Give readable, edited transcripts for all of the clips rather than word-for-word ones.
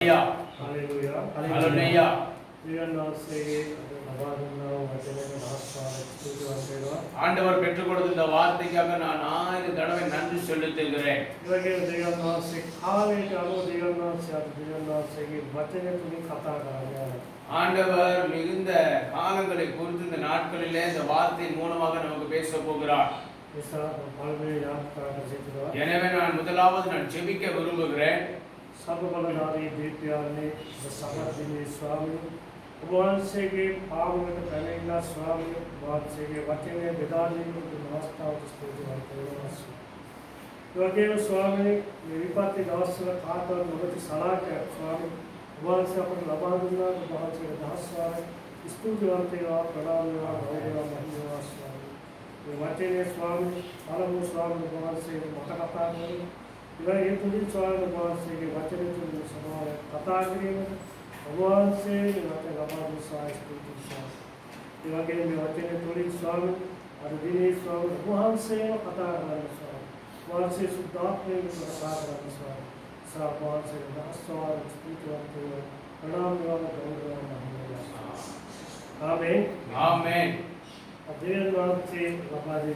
Hallelujah. ஆண்டவர் பெற்றுக் கொடுத்த இந்த வார்த்தைக்காக நான் 1000 தடவை நன்றி செலுத்துகிறேன். ஆண்டவர் மிகுந்த காலங்களை குறித்து இந்த நாட்களிலே இந்த வார்த்தையின் மூலமாக நமக்கு பேச போகிறார். எனவே நான் முதலாவது ஜெபிக்க விரும்புகிறேன். सर्वबलधारी दीप्याने समर्थिनी स्वामी वंशे के पावन करेगा स्वामी वंशे के बच्चे ने विदाली को नमस्ता योगेव स्वामी विपत्ति दासर खाता नवति सलाह के स्वामी वंश अपन लबादुना वंश के दास स्वामी स्तुतिवंते वा प्रणामया भगवान महिमा स्वामी बच्चे ने स्वामी अलमु स्वामी वंश के मतकथा इधर ये तुझे स्वामी भगवान से के वचन तुझे समावे कथा करें भगवान से वचन लबाद स्वामी स्तुति स्वामी इधर के में वचन तुझे स्वामी और दिने स्वामी भगवान से कथा करें स्वामी भगवान से शुद्धात्मा में कथा करें स्वामी सब भगवान से दास स्वामी स्तुति करते हुए प्रणाम निवारण भगवान महिमा आमीन आमीन. தேவன் से लबादी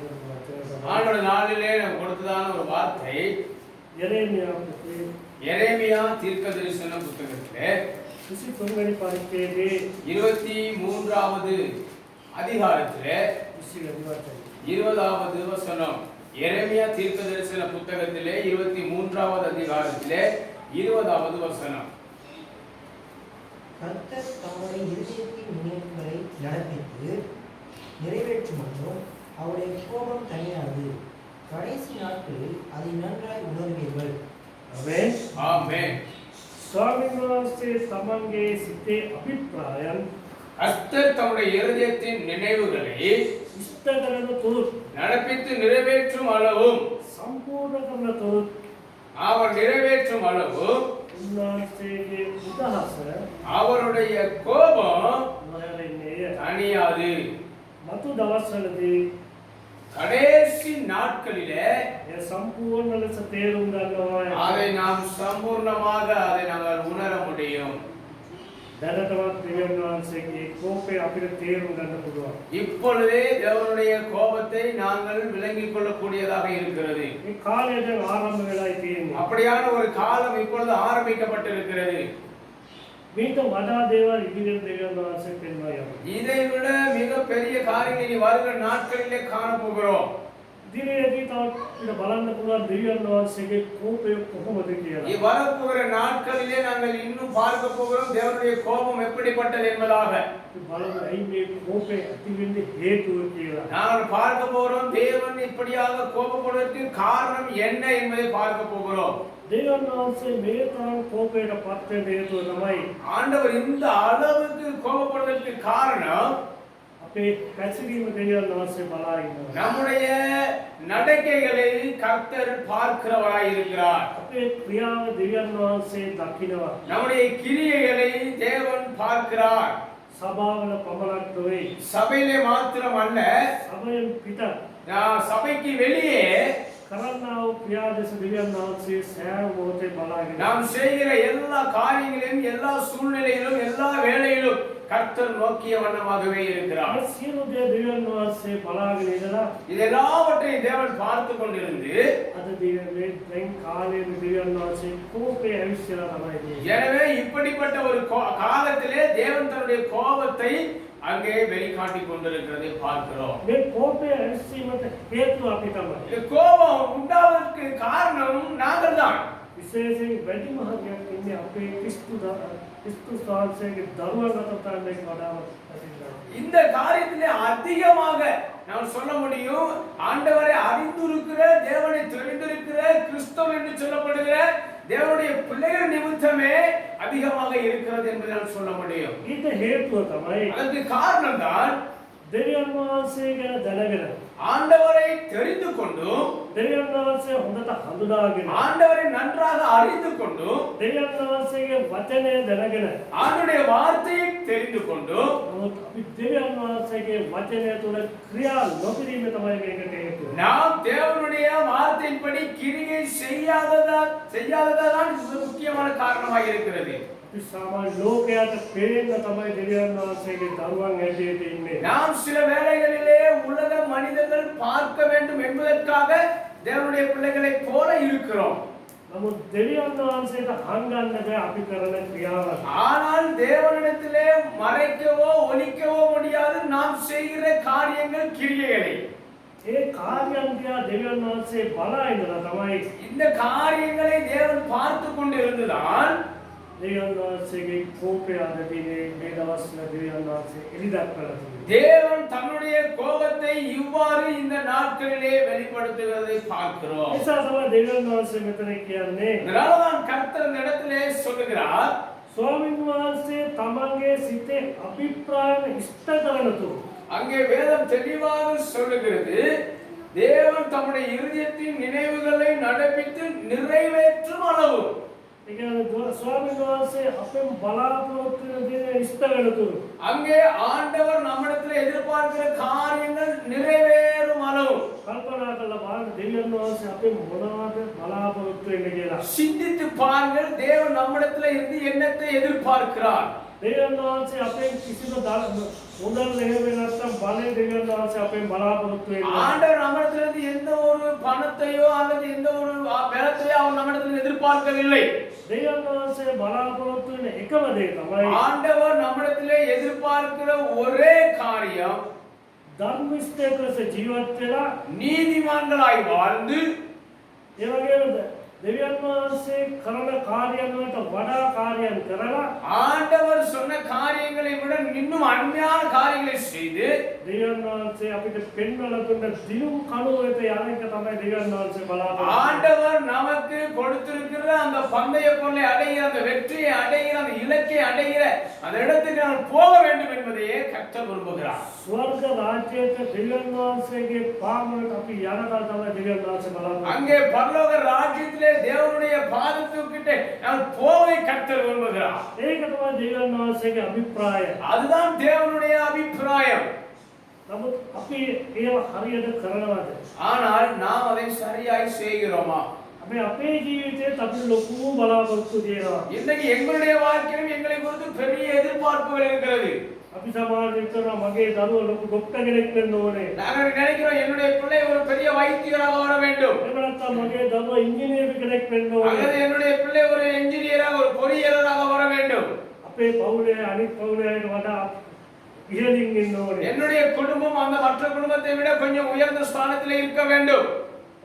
ஆண்டவர் நாளிலே நமக்கு கொடுத்ததான ஒரு வார்த்தை எரேமியா தீர்க்கதரிசன புத்தகத்திலே 23வது அதிகாரத்திலே 20வது வசனம். எரேமியா தீர்க்கதரிசன புத்தகத்திலே 23வது அதிகாரத்திலே 20வது வசனம். கர்த்தர் தம்முடைய இருதயத்தின் நினைவுகளை நடப்பித்து நிறைவேற்றுமாறும் அவருடைய கோபம் தனியாது. கடைசி நாட்களில் அதை நன்றாய் உணர்வீர்கள். ஆமென் ஆமென். स्वामीवासे तमंगे सिते अभिप्रायन கர்த்தர் தம்முடைய இருதயத்தின் நினைவுகளை இஷ்டಗಳನ್ನು ತೋರು நடப்பித்து நிறைவேற்றும் அளவும் ಸಂಪೂರ್ಣಕರಣ ತೋರು அவர் நிறைவேற்றும் அளவு ಉನ್ನಾಸೆಗೆ ಉದಾಹಸ அவருடைய கோபம் ಮರಳೆನ್ನೆಯ தனியாது. ಮತ್ತು ದವಸಲದಿ கடைசி நாட்களிலே ಸಂಪೂರ್ಣ ಸತೇರುಂದಲ್ಲವಾಯ அதை நாம் சம்பூர்ணமாக அதை நாங்கள் உணர முடியும். දැනටවත් දෙවියන් වහන්සේගේ කෝපය අපිට තේරුම් ගන්න පුළුවන්. இப்பொழுதே தேவனுடைய கோபத்தை நாங்கள் விளங்கிக் கொள்ளக்கூடியதாக இருக்கிறது. මේ කාලය දැන් ආරම්භ වෙලායි තියෙන්නේ. அப்படியான ஒரு காலம் இப்பொழுது ஆரம்பிக்கப்பட்டிருக்கிறது. මේක වඩා දේවල් ඉදිරියට දෙවියන් වහන්සේ පෙන්වා යනවා. இதை விட மிக பெரிய காரியங்களை இனி வருகிற நாட்களிலே காண போகிறோம். ඉදිරියේදී තව ඉත බලන්න පුළුවන් දෙවියන් වහන්සේගේ කෝපය කොහොමද කියලා. இனி வரப்போகிற நாட்களிலே நாங்கள் இன்னும் பார்க்க போகிறோம் தேவனுடைய கோபம் எப்படிப்பட்டது என்பதாக. බලන්න ඇයි මේ කෝපය ඇති වෙන්නේ හේතුව කියලා. நாங்கள் பார்க்க போகிறோம் தேவன் இப்படியாக கோபப்படுவதற்கு காரணம் என்ன என்பதை பார்க்க போகிறோம். දෙවියන් වහන්සේ මේ තරම් කෝපයට පත් වෙන්න හේතුව තමයි ஆண்டவர் இந்த அளவுக்கு கோபப்படுவதற்கு காரணம் අපේ පැසිරීම දෙවියන් වහන්සේ බලා ඉන්නවා. நம்முடைய நடக்கைகளை கர்த்தர் பார்க்கிறவராய் இருக்கிறார். අපේ ක්‍රියාව දෙවියන් වහන්සේ දකිනවා. நம்முடைய கிரியைகளை தேவன் பார்க்கிறார். සභාවල පමණක් නොවේ. சபையிலே மாத்திரம் அல்ல, සභයෙන් පිට சபைக்கு வெளியே කරන්නා වූ ක්‍රියා දෙස දෙවියන් වහන්සේ සෑම මොහොතේ බලාගෙන நாம் செய்கிற எல்லா காரியங்களிலும் எல்லா சூழ்நிலையிலும் எல்லா வேளையிலும் கர்த்தர் நோக்கிய வண்ணமாகவே இருக்கிறார். මේ සියලු දේ දෙවියන් වහන්සේ බලාගෙන ඉඳලා இதெல்லாவற்றையும் தேவன் பார்த்து கொண்டிருந்து අද මේ දැන් කාලයේ දෙවියන් වහන්සේ කෝපය ඇවිස්සලා තමයි තියෙන්නේ. எனவே இப்படிப்பட்ட ஒரு காலத்திலே தேவன் தன்னுடைய கோபத்தை அங்கே வெளிக்காட்டிக் கொண்டிருக்கிறதை பார்க்கிறோம். මේ කෝපය ඇවිස්සීමට හේතුව අපි තමයි. இந்த கோபம் உண்டாவதற்கு காரணம் நாங்கள் தான். විශේෂයෙන් වැඩි මහත්යක් ඉන්නේ අපේ ක්‍රිස්තු වහන්සේගේ දරුවන් අතර තමයි වඩාවත් ඇතිවෙනවා. இந்த காரியத்திலே அதிகமாக நான் சொல்ல முடியும் ஆண்டவரை அறிந்திருக்கிற தேவனை தெரிந்திருக்கிற கிறிஸ்தவ என்று சொல்லப்படுகிற தேவனுடைய பிள்ளைகள் நிமித்தமே அதிகமாக இருக்கிறது என்பதை நான் சொல்ல முடியும். ඊට හේතුව තමයි அதற்கு காரணம் தான் දෙවියන් වහන්සේ ගැන දැනගෙන ஆண்டவரை தெரிந்து கொண்டும் දෙවියන් වහන්සේ හොඳට හඳුනාගෙන ஆண்டவரை நன்றாக அறிந்து கொண்டும் දෙවියන් වහන්සේගේ වචනය දැනගෙන ஆண்டுடைய வார்த்தையை தெரிந்து கொண்டும் නමුත් අපි දෙවියන් වහන්සේගේ වචනය තුළ ක්‍රියා නොකිරීම තමයි මේකට හේතුව. நாம் தேவனுடைய வார்த்தையின்படி கிரியை செய்யாததான் இது முக்கியமான காரணமாக இருக்கிறது. අපි සාමාන්‍ය ලෝකයට පේන්න තමයි දෙවියන් වහන්සේගේ දරුවන් ඇදෙට ඉන්නේ. நாம் சில வேளைகளிலே உலக மனிதர்கள் பார்க்க வேண்டும் என்பதற்காக தேவனுடைய பிள்ளைகளைப் போல இருக்கிறோம். නමුත් දෙවියන් වහන්සේට හංගන්න බෑ අපි කරන ක්‍රියාවන්. ஆனால் தேவனிடத்திலே மறைக்கவோ ஒளிக்கவோ முடியாது நாம் செய்கிற காரியங்கள் கிரியைகளை. ඒ කාර්යයන් දිහා දෙවියන් වහන්සේ බලා ඉඳලා තමයි இந்த காரியங்களை தேவன் பார்த்து கொண்டு இருந்துதான் දෙවියන් වහන්සේගේ කෝපය අදදිනේ මේ දවස්වල දෙවියන් වහන්සේ එළිදක්වලා තිබෙනවා. தேவன் தன்னுடைய கோபத்தை இவ்வாறு இந்த நாட்களிலே வெளிப்படுத்துவதை பார்க்கிறோம். ඒසා තමයි දෙවියන් වහන්සේ මෙතන කියන්නේ இதனால்தான் கர்த்தர் இந்த இடத்திலே சொல்லுகிறார், ස්වාමීන් වහන්සේ තමන්ගේ සිතේ අභිප්‍රායන ඉෂ්ට කරනතු. அங்கே வேதம் தெளிவாக சொல்லுகிறது, தேவன் தம்முடைய இருதயத்தின் நினைவுகளை நடப்பித்து நிறைவேற்றும் அளவு. ඒ කියන්නේ ස්වාමීන් වහන්සේ අපෙන් බලාපොරොත්තු වෙන දේ ඉෂ්ට කරනතු. அங்கே ஆண்டவர் நம்மிடத்தில் எதிர்பார்க்கிற காரியங்கள் நிறைவேறும் அளவு. කල්පනා කරලා බලන්න දෙවියන් වහන්සේ අපෙන් මොනවද බලාපොරොත්තු වෙන්නේ කියලා. சிந்தித்து பாருங்கள், தேவன் நம்மிடத்தில் இருந்து என்னத்தை எதிர்பார்க்கிறார். දෙවියන් වහන්සේ අපෙන් කිසිම මුදල් ලැබෙන්නේ නැත්නම් බලේ දෙවියන් වහන්සේ අපෙන් බලාපොරොත්තු වෙන්නේ. ஆண்டவர் நம்மிடத்திலிருந்து எந்த ஒரு பணத்தையோ அல்லது எந்த ஒரு பலத்தையோ அவர் நம்மிடத்தில் எதிர்பார்க்கவில்லை. දෙවියන් වහන්සේ බලාපොරොත්තු වෙන එකම දේ තමයි ஆண்டவர் நம்மிடத்திலே எதிர்பார்க்கிற ஒரே காரியம் ධර්මිෂ්ඨකස ජීවත් වෙලා நீதிமான்களாய் வாழ்ந்து ඒ වගේම දෙවියන් වහන්සේ කරන කාර්යයන් වලට වඩා කාර්යයන් කරලා ஆண்டவர் சொன்ன காரியங்களை விட இன்னும் அருமையான காரியங்களை செய்து දෙවියන් වහන්සේ අපිට පෙන්වලා දුන්න දිනුම් කණුවට යන එක තමයි දෙවියන් වහන්සේ බලාපොරොත්තු ஆண்டவர் நமக்கு கொடுத்திருக்கிற அந்த பந்தய பொருளை அடைகிற, அந்த வெற்றியை அடைகிற, அந்த இலக்கை அடைகிற அந்த இடத்துக்கு நாம் போக வேண்டும் என்பதையே கர்த்தர் விரும்புகிறார். ස්වර්ග රාජ්‍යයට දෙවියන් වහන්සේගේ පාමුලට අපි යනකල් තමයි දෙවියන් වහන්සේ බලාපොරොත්තු அங்கே பரலோக ராஜ்யத்திலே தேவனுடைய பாதத்துக்கிட்ட நாம் போக கர்த்தர் விரும்புகிறார். ඒක තමයි දෙවියන් වහන්සේගේ අභිප්‍රායය. அதுதான் தேவனுடைய அபிப்பிராயம். නමුත් අපි ඒව හරියට කරනවද? ஆனால் நாம் அதை சரியாய் செய்கிறோமா? අපි අපේ ජීවිතේත් අපි ලොකු බලාපොරොත්තු තියෙනවා. இன்னைக்கு எங்களுடைய வாழ்க்கையிலும் எங்களை குறித்து பெரிய எதிர்பார்ப்புகள் இருக்கிறது. අපි සමාජයෙන් කරනවා මගේ දරුවා ලොකු ડોක්ටර් කෙනෙක් වෙන්න ඕනේ. நாங்கள் நினைக்கிறோம் என்னுடைய பிள்ளை ஒரு பெரிய வைத்தியராக வர வேண்டும், එහෙම නැත්නම් මගේ දරුවා ඉංජිනේරු කෙනෙක් වෙන්න ඕනේ. அல்லது என்னுடைய பிள்ளை ஒரு என்ஜினியராக, ஒரு பொறியியலராக வர வேண்டும். අපේ පවුලේ අනිත් පවුලේට වඩා ඉහළින් ඉන්න ඕනේ. என்னுடைய குடும்பம் அந்த மற்ற குடும்பத்தை விட கொஞ்சம் உயர்ந்த ஸ்தானத்தில் இருக்க வேண்டும்.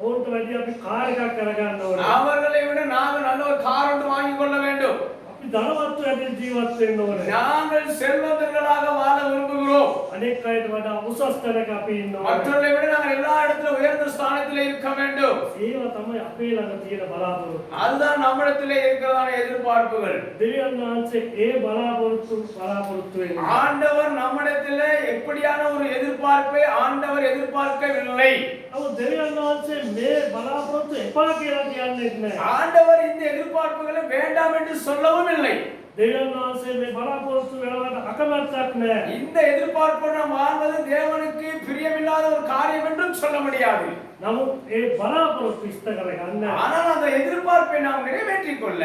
ඔවුන්ට වැඩි අපි කාර් එකක් කරගන්න ඕනේ. அவர்களை விட நாங்கள் நல்ல ஒரு கார் ஒன்று வாங்கிக் கொள்ள வேண்டும். අපි ධනවත් වෙන්න ජීවත් වෙන්න ඕනේ. நாங்கள் செல்வந்தர்களாக வாழ விரும்புகிறோம். අනෙක් අයට වඩා උසස් තැනක අපි ඉන්න ඕනේ. மற்றவர்களை விட நாங்கள் எல்லா இடத்திலும் உயர்ந்த ஸ்தானத்தில் இருக்க வேண்டும். ඒව තමයි අපේ ළඟ තියෙන බලාපොරොත්තු. அதுதான் நம்மிடத்திலே இருக்கிறதான எதிர்பார்ப்புகள். දෙවියන් වහන්සේ ඒ බලාපොරොත්තු වෙන්නේ. ஆண்டவர் நம்மிடத்திலே எப்படியான ஒரு எதிர்பார்ப்பை ஆண்டவர் எதிர்பார்க்கவில்லை. නමුත් දෙවියන් වහන්සේ මේ බලාපොරොත්තු එපා කියලා කියන්නේ නැහැ. ஆண்டவர் இந்த எதிர்பார்ப்புகளை வேண்டாம் என்று சொல்லவும் இல்லை. දෙවියන් වහන්සේ මේ බලාපොරොත්තු වෙනවට අකමැත්තක් නැහැ. இந்த எதிர்பார்ப்பு நாம் வாழ்வது தேவனுக்கு பிரியமில்லாத ஒரு காரியம் என்றும் சொல்ல முடியாது. නමුත් ඒ බලාපොරොත්තු ඉෂ්ට කරගන්න ஆனால் அந்த எதிர்பார்ப்பை நாம் நிறைவேற்றிக் கொள்ள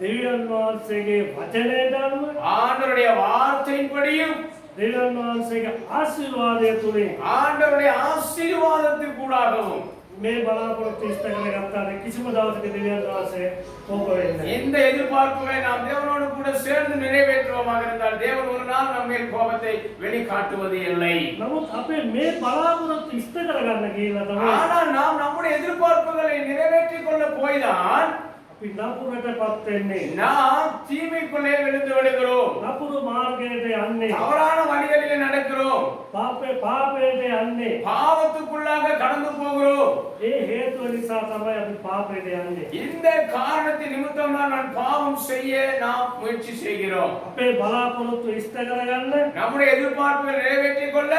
දෙවියන් වහන්සේගේ වචනයට අනුව ஆண்டவருடைய வார்த்தையின்படியும் දෙවියන් වහන්සේගේ ආශිර්වාදය තුලින් ஆண்டவருடைய ஆசீர்வாதத்திற்கூடாகவும் මේ බලාපොරොත්තු ඉෂ්ට කරගත්තාම කිසිම දවසක දෙවියන් වහන්සේ කෝප වෙන්නේ නැහැ. இந்த எதிர்பார்ப்புகளை நாம் தேவனோடு கூட சேர்ந்து நிறைவேற்றுவோமாக இருந்தால் தேவன் ஒரு நாள் நம்ம மேல் கோபத்தை வெளிக்காட்டுவது இல்லை. නමුත් අපේ මේ බලාපොරොත්තු ඉෂ්ට කරගන්න කියලා තමයි ஆனால் நாம் நம்முடைய எதிர்பார்ப்புகளை நிறைவேற்றிக் கொள்ள போய்தான் අපි අපි නපුරටපත් වෙන්නේ. நாம் தீமைக்குள்ளே விழுந்து விடுகிறோம். නපුරු මාර්ගයට යන්නේ. தவறான வழிகளிலே நடக்கிறோம். පාපයට යන්නේ. பாவத்துக்குள்ளாக கடந்து போகிறோம். ඒ හේතුව නිසා තමයි අපි පාපයට යන්නේ. இந்த காரணத்தின் நிமித்தம் தான் நான் பாவம் செய்ய நாம் முயற்சி செய்கிறோம். අපේ බලාපොරොත්තු ඉෂ්ට කරගන්න நம்முடைய எதிர்பார்ப்புகளை நிறைவேற்றிக் கொள்ள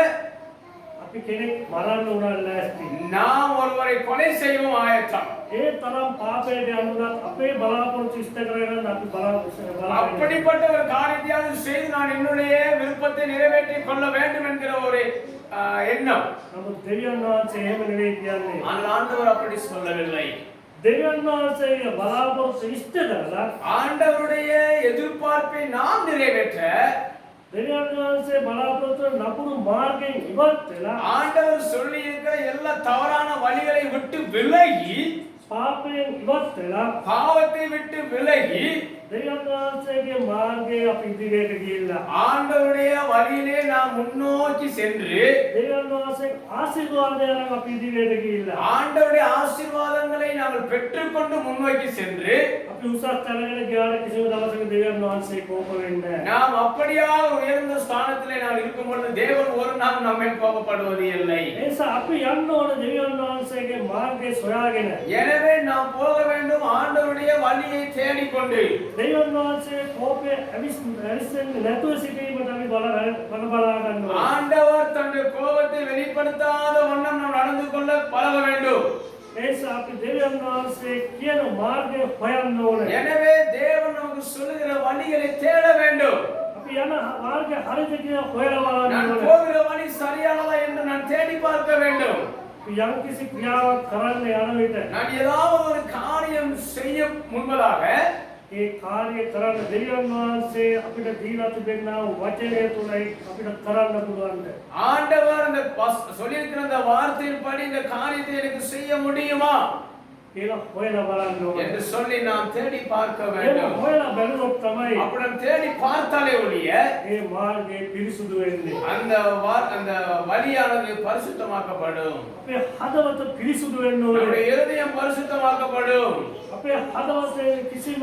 අපි කෙනෙක් මරන්න උනන් ලෑස්ති. நாம் ஒருவரை கொலை செய்யவும் ஆயத்தம். ඒ තරම් පාපයට යනුනත් අපේ බලාපොරොත්තු ඉෂ්ට කරගන්න අපි බලාපොරොත්තු அப்படிப்பட்ட ஒரு காரியத்தையாவது செய்து நான் என்னுடைய விருப்பத்தை நிறைவேற்றிக் கொள்ள வேண்டும் என்கிற ஒரு எண்ணம். නමුත් දෙවියන් වහන්සේ එහෙම නෙවෙයි කියන්නේ. ஆனால் ஆண்டவர் அப்படி சொல்லவில்லை. දෙවියන් වහන්සේගේ බලාපොරොත්තු ඉෂ්ට කරලා ஆண்டவருடைய எதிர்பார்ப்பை நாம் நிறைவேற்ற දෙවියන් වහන්සේ බලාපොරොත්තු නපුරු මාර්ගයෙන් ඉවත් වෙලා ஆண்டவர் சொல்லி இருக்கிற எல்லா தவறான வழிகளை விட்டு விலகி පාපයෙන් ඉවත් වෙලා பாவத்தை விட்டு விலகி දෙවියන් වහන්සේගේ මාර්ගයේ අපි ඉදිරියට ගිහිල්ලා ஆண்டவருடைய வழியிலே நாம் முன்னோக்கி சென்று දෙවියන් වහන්සේ ආශිර්වාදයෙන් අපි ඉදිරියට ගිහිල්ලා ஆண்டவருடைய ஆசீர்வாதங்களை நாங்கள் பெற்றுக்கொண்டு முன்னோக்கி சென்று අපි උසස් තැනකට ගියාට කිසිම දවසක දෙවියන් වහන්සේ කෝප වෙන්නේ නැහැ. நாம் அப்படியாக உயர்ந்த ஸ்தானத்திலே நாம் இருக்கும் பொழுது தேவன் ஒரு நாள் நம்மை கோபப்படுவது இல்லை. ඒ නිසා අපි යන්න ඕන දෙවියන් වහන්සේගේ මාර්ගය සොයාගෙන எனவே நாம் போக வேண்டும் ஆண்டவருடைய வழியை தேடிக்கொண்டு දෙවියන් වහන්සේ කෝපය ඇවිස්සෙන්නේ නැතුව සිටීමට අපි බලා ගන්නවා. ஆண்டவர் தன்னுடைய கோபத்தை வெளிப்படுத்தாத வண்ணம் நாம் நடந்து கொள்ள பழக வேண்டும். ඒ නිසා අපි දෙවියන් වහන්සේ කියන මාර්ගය හොයන්න ඕනේ. எனவே தேவன் நமக்கு சொல்லுகிற வழிகளை தேட வேண்டும். අපි යන මාර්ගය හරිද කියලා හොයලා බලන්න நான் ඕනේ. போகிற வழி சரியானதா என்று நான் தேடி பார்க்க வேண்டும். අපි යම් කිසි ක්‍රියාවක් කරන්න යන විට நான் ஏதாவது ஒரு காரியம் செய்ய முன்பதாக ඒ කාර්යය කරන්න දෙවියන් වහන්සේ අපිට දීලා තිබෙනා වචනය තුලයි අපිට කරන්න පුළුවන්. ஆண்டவர் அந்த சொல்லியிருக்கிற அந்த வார்த்தையின்படி இந்த காரியத்தை எனக்கு செய்ய முடியுமா කියලා හොයලා බලන්න ඕනේ. என்று சொல்லி நாம் தேடி பார்க்க ඒක வேண்டும். හොයලා බැලුවොත් තමයි அப்படி நாம் தேடி பார்த்தாலே ஒழிய ඒ මාර්ගය පිරිසුදු වෙන්නේ. அந்த வழியானது பரிசுத்தமாக்கப்படும். අපේ හදවත පිරිසුදු වෙන්න நம்முடைய ඕනේ. இருதயம் பரிசுத்தமாக்கப்படும். අපේ හදවතේ කිසිම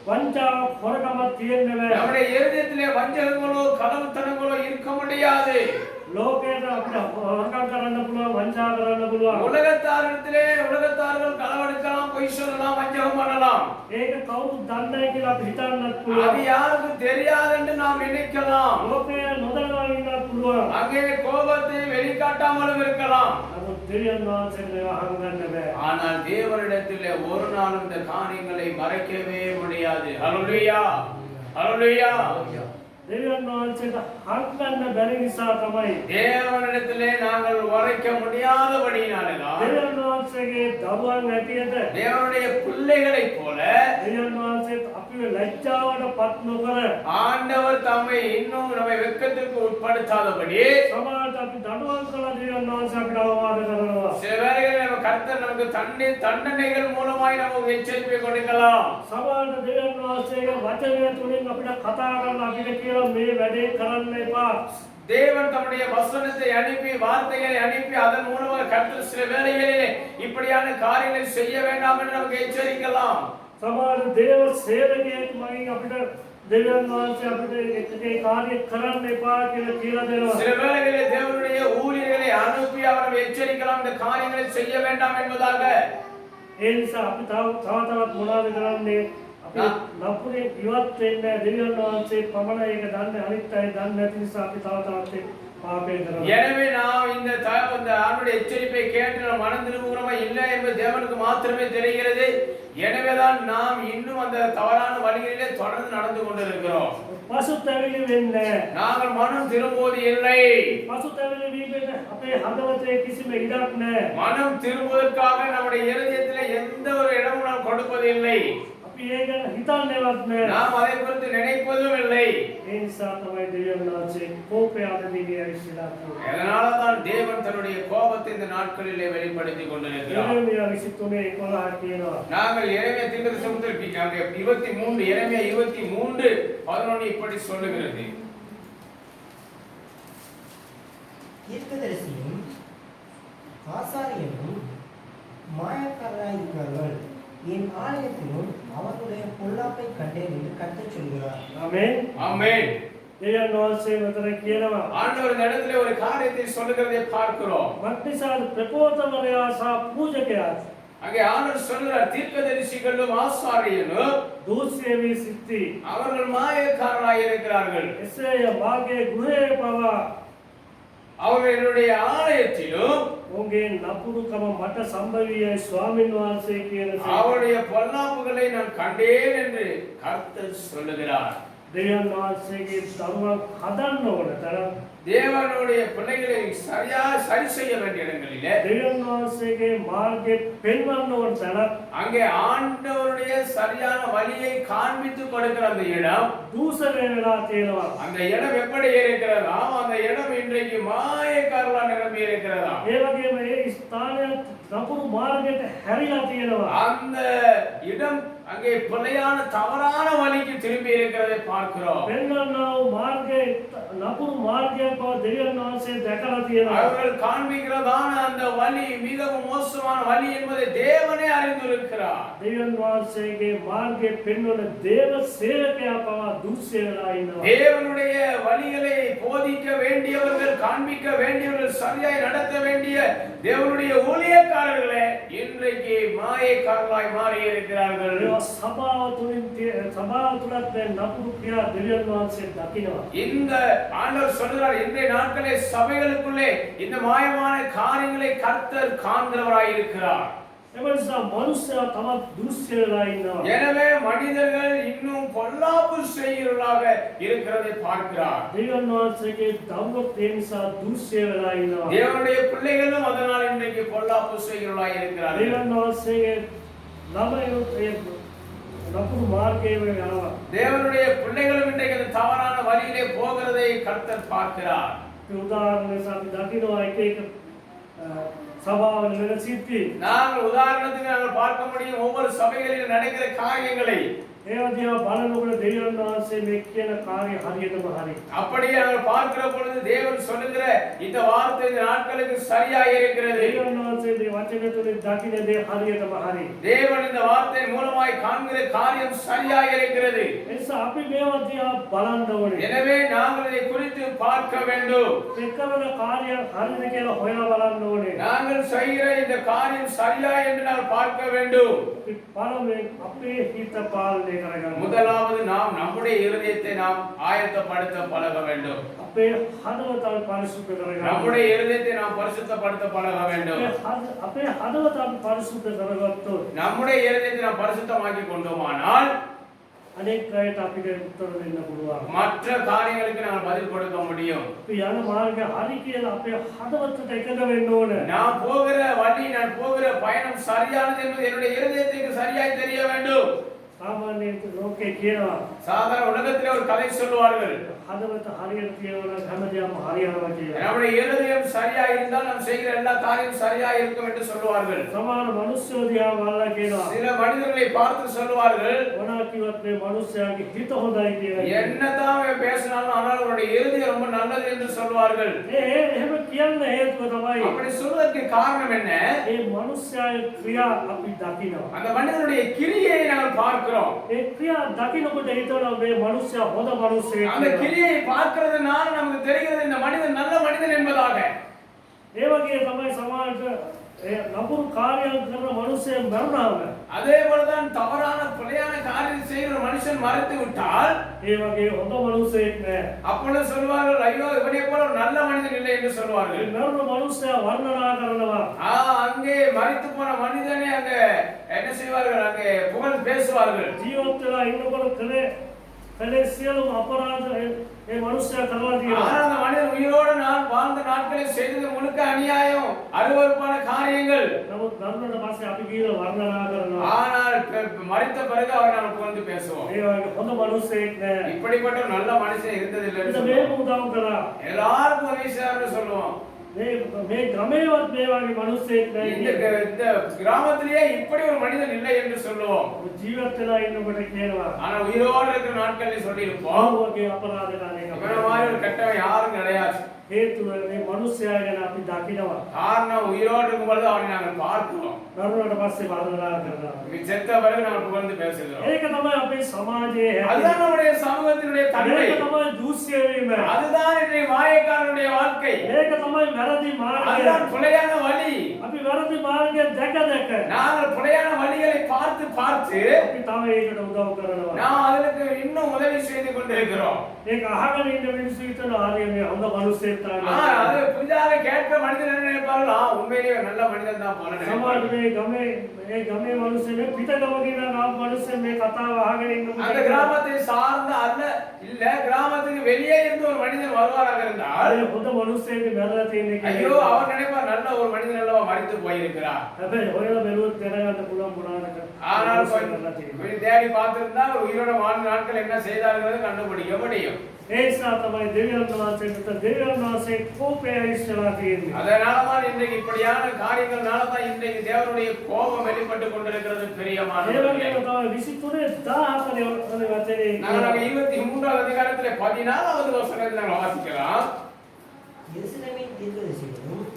වංචාවක් හොරකමක් තියෙන්නේ නැහැ. நம்முடைய இருதயத்திலே வஞ்சகங்களோ களவுத்தனங்களோ இருக்க முடியாது. ලෝකයට අපිට හොරකම් කරන්න පුළුවන්, වංචා කරන්න පුළුවන්. உலகத்தார்கள் களவெடுக்கலாம், பொய் சொல்லலாம், வஞ்சகம் பண்ணலாம். ඒක කවුරුත් දන්නේ කියලා අපි හිතන්නත් அது පුළුවන්. யாருக்கும் தெரியாது என்று நாம் நினைக்கலாம். ලෝකය නොදන්නවා ඉන්නත් පුළුවන්. அங்கே கோபத்தை வெளிக்காட்டாமலும் இருக்கலாம். නමුත් දෙවියන් වහන්සේට ඒවා අහන්න බෑ. ஆனால் தேவனிடத்திலே ஒரு நாள் இந்த காரியங்களை மறைக்கவே முடியாது. ஹல்லேலூயா, ஹல்லேலூயா. දෙවියන් වහන්සේට හංගන්න බැරි නිසා තමයි தேவனிடத்திலே நாங்கள் மறைக்க முடியாதபடியினாலதான் දෙවියන් වහන්සේගේ දරුවන් ඇටියට தேவனுடைய பிள்ளைகளைப் போல දෙවියන් වහන්සේත් අපිව ලැජ්ජාවට පත් නොකර ஆண்டவர் தம்மை இன்னும் நம்மை வெட்கத்திற்கு உட்படுத்தாதபடி සමාජයට අපි දඬුවම් කළ දෙවියන් වහන්සේ අපිට අවවාද කරනවා. சில வேளைகளில் நம்ம கர்த்தர் நமக்கு தண்டனைகள் மூலமாய் நமக்கு எச்சரிப்பை கொடுக்கலாம். සමාජයට දෙවියන් වහන්සේගේ වචනය තුලින් අපිට කතා කරලා අපිට කියලා මේ වැඩේ කරන්න එපා. தேவன் தம்முடைய வசனத்தை அனுப்பி வார்த்தைகளை அனுப்பி அதன் மூலமாக கர்த்தர் சில வேளைகளிலே இப்படியான காரியங்களை செய்ய வேண்டாம் என்று நமக்கு எச்சரிக்கலாம். සමාජ දේව සේවකයෙක් මගින් අපිට දෙවියන් වහන්සේ අපිට එකේ කාර්ය කරන්න එපා කියලා දෙනවා. சில வேளைகளிலே தேவனுடைய ஊழியர்களை அனுப்பி அவரை எச்சரிக்கலாம், இந்த காரியங்களை செய்ய வேண்டாம் என்பதாக. ඒ නිසා අපි තවත් මොනවද කරන්නේ? අපි නපුරේ ඉවත් වෙන්න දෙවියන් වහන්සේ පමණයි ඒක දන්නේ. අනිත් අය දන්නේ නැති නිසා අපි තවත් පාපේ කරනවා. எனவே நாம் இந்த ஆண்டுடைய எச்சரிப்பை கேட்டு நாம் மனம் திரும்புகிறோமா இல்லை என்பது தேவனுக்கு மாத்திரமே தெரிகிறது. எனவேதான் நாம் இன்னும் அந்த தவறான வழிகளிலே தொடர்ந்து நடந்து கொண்டிருக்கிறோம். පසුතැවිලි වෙන්නේ நாங்கள் மனம் திரும்புவது இல்லை. පසුතැවිලි වීමෙන් අපේ හදවතේ කිසිම ඉඩක් නැහැ. மனம் திரும்புவதற்காக நம்முடைய இருதயத்திலே எந்த ஒரு இடமும் நாம் கொடுப்பதில்லை. අපි ඒක හිතන්නේවත් නැහැ. நாம் அதை குறித்து நினைப்பதும் இல்லை. ඒ නිසා තමයි දෙවියන් වහන්සේ කෝපය අදදී ඇවිස්සලා තියෙන්නේ. அதனால தான் தேவன் தன்னுடைய கோபத்தை இந்த நாட்களிலே வெளிப்படுத்திக் கொண்டிருக்கிறார். එරමියා 23:11 කියනවා. நாங்கள் எரேமியா தீர்க்கதரிசி 23 எரேமியா 23:11 இப்படி சொல்லுகிறது. தீர்க்கதரிசியும் ஆசாரியனும் மாயக்காரராய் இருக்கிறார்கள். என் ஆலயத்திலும் அவனுடைய பொல்லாப்பை கண்டேன் என்று கர்த்தர் சொல்கிறார். ஆமென். ஆமென். தேவன் வாசே வதர කියනවා. ஆண்டவர் இந்த இடத்துல ஒரு காரியத்தை சொல்லுகிறதை பார்க்கிறோம். மக்னிசால் பிரபோதவரයා සහ පූජකයා அங்கே ஆண்டவர் சொல்கிறார், தீர்க்கதரிசிகளும் ஆசாரியனும் දූෂ්‍යවී සිටි. அவர்கள் மாயக்காரராய் இருக்கிறார்கள். එසේය මාගේ ගෘහේ පවා அவர்களுடைய ஆலயத்திலும் ඔවුන්ගේ නපුරුකම මට සම්භවීය ස්වාමීන් වහන්සේ කියන அவருடைய பொல்லாப்புகளை நான் கண்டேன் என்று கர்த்தர் சொல்லுகிறார். දෙවියන් වහන්සේගේ දරුවන් හදන්න ඕන තරම් தேவனுடைய பிள்ளைகளை சரி செய்ய வேண்டிய இடங்களிலே දෙවියන් වහන්සේගේ මාර්ගය පෙන්වන්න ඕන තරම් அங்கே ஆண்டவருடைய சரியான வழியை காண்பித்து கொடுக்கிற அந்த இடம் දූෂණය වෙලා තියෙනවා. அந்த இடம் எப்படி இருக்கிறதா? அந்த இடம் இன்றைக்கு மாயக்காரர்களால் நிரம்பி இருக்கிறதா? ඒ වගේම ඒ ස්ථානය නපුරු මාර්ගයට හැරිලා තියෙනවා. அந்த இடம் அங்கே பிழையான தவறான வழிக்கு திரும்பி இருக்கிறதை பார்க்கிறோம். පෙන්වන්නා වූ මාර්ගයේ නපුරු මාර්ගයක් බව දෙවියන් වහන්සේ දැකලා තියෙනවා. அவர்கள் காண்பிக்கிறதான அந்த வழி மிகவும் மோசமான வழி என்பதை தேவனே அறிந்திருக்கிறார். දෙවියන් වහන්සේගේ මාර්ගයේ පෙන්වන දේව සේවකයා පවා දූෂ්‍ය වෙලා ඉන්නවා. தேவனுடைய வழிகளை போதிக்க வேண்டியவர்கள், காண்பிக்க வேண்டியவர்கள், சரியாய் நடத்த வேண்டிய தேவனுடைய ஊழியக்காரர்களே இன்றைக்கு மாயக்காரர்களாய் மாறி இருக்கிறார்கள். සභාව තුලත් මේ නපුරු ක්‍රියා දෙවියන් වහන්සේ දකිනවා. இந்த ஆண்டவர் சொல்கிறார், இன்றைய நாட்களே சபைகளுக்குள்ளே இந்த மாயமான காரியங்களை கர்த்தர் காண்கிறவராய் இருக்கிறார். එමණිසා මනුෂ්‍යයා තවත් දූෂ්‍ය වෙලා ඉන්නවා. எனவே மனிதர்கள் இன்னும் பொல்லாப்பு செய்கிறவர்களாக இருக்கிறதை பார்க்கிறார். දෙවියන් වහන්සේගේ දරුවොත් ඒ නිසා දූෂ්‍ය වෙලා ඉන්නවා. தேவனுடைய பிள்ளைகளும் அதனால் இன்றைக்கு பொல்லாப்பு செய்கிறவர்களாக இருக்கிறார்கள். දෙවියන් වහන්සේගේ ළමයෝ ඒ නපුරු මාර්ගයේ යනවා. தேவனுடைய பிள்ளைகளும் இன்றைக்கு அந்த தவறான வழியிலே போகிறதை கர்த்தர் பார்க்கிறார். උදාහරණයක් අපි දකිනවා එක එක සභාවල වෙන සිද්ධි. நாங்கள் உதாரணத்துக்கு நாங்கள் பார்க்க முடியும் ஒவ்வொரு சபைகளிலும் நடக்கிற காரியங்களை. ඒවා දිහා බලනකොට දෙවියන් වහන්සේ මේ කියන කාර්ය හරියටම හරි. அப்படியே நாங்கள் பார்க்கிற பொழுது தேவன் சொல்லுகிற இந்த வார்த்தை இந்த நாட்களுக்கு சரியாக இருக்கிறது. දෙවියන් වහන්සේගේ වචනය තුළින් දකින්න දේ හරියටම හරි. தேவன் இந்த வார்த்தை மூலமாய் காண்கிற காரியம் சரியாக இருக்கிறது. ඒ නිසා අපි මේවා දිහා බලන්න ඕනේ. எனவே நாங்கள் இதை குறித்து பார்க்க வேண்டும். මේ කරන කාර්ය හරිද කියලා හොයලා බලන්න ඕනේ. நாங்கள் செய்கிற இந்த காரியம் சரியா என்று நாம் பார்க்க வேண்டும். අපි පළමුවෙන් අපේ හිත පාලනය කරගන්න. முதலாவது நாம் நம்முடைய இருதயத்தை நாம் ஆயத்தப்படுத்த பழக வேண்டும். අපේ හදවත පරිසුද්ධ කරගන්න. நம்முடைய இருதயத்தை நாம் பரிசுத்தப்படுத்த பழக வேண்டும். අපේ හදවත අපි පරිසුද්ධ කරගත්තොත් நம்முடைய இருதயத்தை நாம் பரிசுத்தமாக்கி கொண்டோமானால் අනෙක් අයට අපිට උත්තර දෙන්න පුළුවන්. மற்ற காரியங்களுக்கு நாம் பதில் கொடுக்க முடியும். අපි යන මාර්ගය හරි කියලා අපේ හදවතට එකඟ වෙන්න ඕනේ. நான் போகிற வழி, நான் போகிற பயணம் சரியானது என்பது என்னுடைய இருதயத்துக்கு சரியாய் தெரிய வேண்டும். සාමාන්‍යයෙන් ලෝකේ කියනවා சாதாரண உலகத்திலே ஒரு கதை சொல்வார்கள், හදවත හරියට තියෙනවා නම් හැමදේම හරියනවා කියලා. நம்முடைய இருதயம் சரியா இருந்தால் நாம் செய்கிற எல்லா காரியம் சரியா இருக்கும் என்று சொல்வார்கள். සමහර මිනිස්සු දිහා බලලා කියනවා சில மனிதர்களை பார்த்து சொல்வார்கள், මොනවා කිව්වත් මේ මිනිස්යාගේ හිත හොඳයි කියලා. என்னதான் அவன் பேசினாலும் ஆனால் அவருடைய இருதயம் ரொம்ப நல்லது என்று சொல்வார்கள். එහෙම කියන්න හේතුව තමයි அப்படி சொல்வதற்கு காரணம் என்ன? මේ මිනිස්යාගේ ක්‍රියා අපි දකිනවා. அந்த மனிதனுடைய கிரியை நாங்கள் பார்க்கிறோம். ඒ ක්‍රියා දකිනකොට හිතනවා මේ මිනිස්යා හොඳ මිනිස්සෙක් அந்த කියලා. கிரியை பார்க்கிறதுனால நமக்கு தெரிகிறது இந்த மனிதன் நல்ல மனிதன் என்பதாக. ඒ වගේ තමයි සමාජයට ඒ නපුරු කාර්යයක් කරන මිනිස්සෙක් මරුණාම அதே போலதான் தவறான பிழையான காரியம் செய்கிற மனுஷன் மறைத்து விட்டால் ඒ වගේ හොඳ මිනිස්සෙක් නෑ. அப்பொழுது சொல்வார்கள், ஐயோ இவனை போல ஒரு நல்ல மனிதன் இல்லை என்று ඒ சொல்வார்கள். මරුණ මිනිස්සයා වර්ණනා කරනවා. அங்கே மறித்து போன மனிதனை அங்க என்ன செய்வார்கள்? அங்கே புகழ் பேசுவார்கள். ජීවත් වෙලා ඉන්නකොට කලේ සියලුම අපරාධ ඒ මිනිස්සයා කරලා තියෙනවා. ஆனால் அந்த மனிதன் உயிரோடு நான் வாழ்ந்த நாட்களில் செய்தது முழுக்க அநியாயம், அருவருப்பான காரியங்கள். නමුත් මරුණට පස්සේ අපි කියන වර්ණනා කරනවා. ஆனால் மறித்த பிறகு அவரை நாம் புகழ்ந்து பேசுவோம். ඒ වගේ හොඳ මිනිස්සෙක් නෑ. இப்படிப்பட்ட ஒரு நல்ல மனுஷன் இருந்ததில்லை என்று ඉතින් சொல்லுவோம். මේක උදව් කරා. எல்லாருக்கும் உதவி செய்யறாருன்னு சொல்லுவோம். මේ ගමේවත් මේ වගේ මිනිස්සෙක් නෑ. இந்த கிராமத்திலேயே இப்படி ஒரு மனிதன் இல்லை என்று சொல்லுவோம். ජීවත් වෙලා ඉන්නකොට කියනවා ஆனா உயிரோடு இருக்கிற நாட்களில் சொல்லி இருப்போம், ආවගේ අපරාධ කරන එක. இவன மாதிரி ஒரு கெட்டவன் யாரும் கிடையாது. හේතුව මේ මිනිස්යා ගැන අපි දකිනවා. காரணம் உயிரோடு இருக்கும் பொழுது அவனை நாங்கள் பார்க்கிறோம். මරුණාට පස්සේ වර්ණනා කරනවා. செத்த பிறகு நாங்கள் புகழ்ந்து பேசுகிறோம். ඒක තමයි අපේ සමාජයේ හැටි. அதுதான் நம்முடைய சமூகத்தினுடைய தன்மை. ඒක තමයි දූෂ්‍ය වීම. அதுதான் இன்றைய மாயக்காரனுடைய வாழ்க்கை. ඒක තමයි වැරදි මාර්ගය. அதுதான் புலையான வழி. අපි වැරදි මාර්ගය දැක දැක நாங்கள் புலையான வழிகளை பார்த்து பார்த்து අපි තව ඒකට උදව් කරනවා. நாம் அதற்கு இன்னும் உதவி செய்து கொண்டிருக்கிறோம். ඒක අහගෙන ඉන්න මිනිස්සු හිතන ආර්ය මේ හොඳ මිනිස්සෙක් තමයි. அது புதிதாக கேட்க மனிதன் என்ன நினைப்பார்கள்? உண்மையிலேயே நல்ல மனிதன் தான் போல සමහර நினைப்பார்கள். මේ ගමේ මිනිස්සු මේ පිටකම කියන මිනිස්සු මේ කතාව අහගෙන ඉන්න அந்த கிராமத்தை சார்ந்த அல்ல இல்ல கிராமத்துக்கு வெளியே இருந்து ஒரு மனிதன் வருவாராக இருந்தால் ආර්ය හොඳ මිනිස්සෙක් මැරලා තියෙන ஐயோ அவர் நினைப்பார் நல்ல ஒரு மனிதன் அல்லவா மரித்து போயிருக்கிறார். හැබැයි ඔයලා බැලුවොත් දැනගන්න පුළුවන් මොනවාද ஆனால் கொஞ்சம் தேடி பார்த்திருந்தா அவர் உயிரோட வாழ்ந்த நாட்கள் என்ன செய்தார்கள் கண்டுபிடிக்க முடியும். ඒ නිසා තමයි දෙවියන් වහන්සේට දෙවියන් වහන්සේ කෝපය ඉස්සලා තියෙන්නේ. அதனாலதான் இன்றைக்கு இப்படியான காரியங்கள்னால தான் இன்றைக்கு தேவனுடைய கோபம் வெளிப்பட்டு கொண்டிருக்கிறது ඒ பிரியமானவர்களே. වගේම තමයි 23 14 වචනේ நாங்கள் 23வது அதிகாரத்திலே 14வது வசனத்தை நாங்கள் வாசிக்கலாம். எருசலேமின் தீர்க்கதரிசிகளும்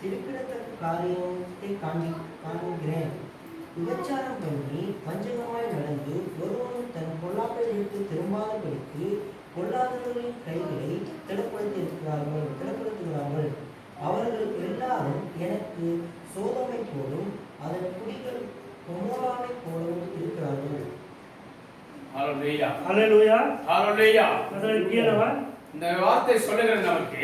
திருப்பிடத்தக்க காரியத்தை காண்கிறேன். விபச்சாரம் பண்ணி வஞ்சகமாய் நடந்து ஒருவனும் தன் பொல்லாப்பை விட்டு திரும்பாதபடிக்கு பொல்லாதவர்களின் கைகளை திடப்படுத்துகிறார்கள். அவர்கள் எல்லாரும் எனக்கு சோதமை போலும் அதன் குடிகள் கொமோராவை போலவும் இருக்கிறார்கள். ஹalleluya හලෙලූයා. ஹalleluya. අතන කියනවා இந்த வார்த்தை சொல்லுகிறது நமக்கு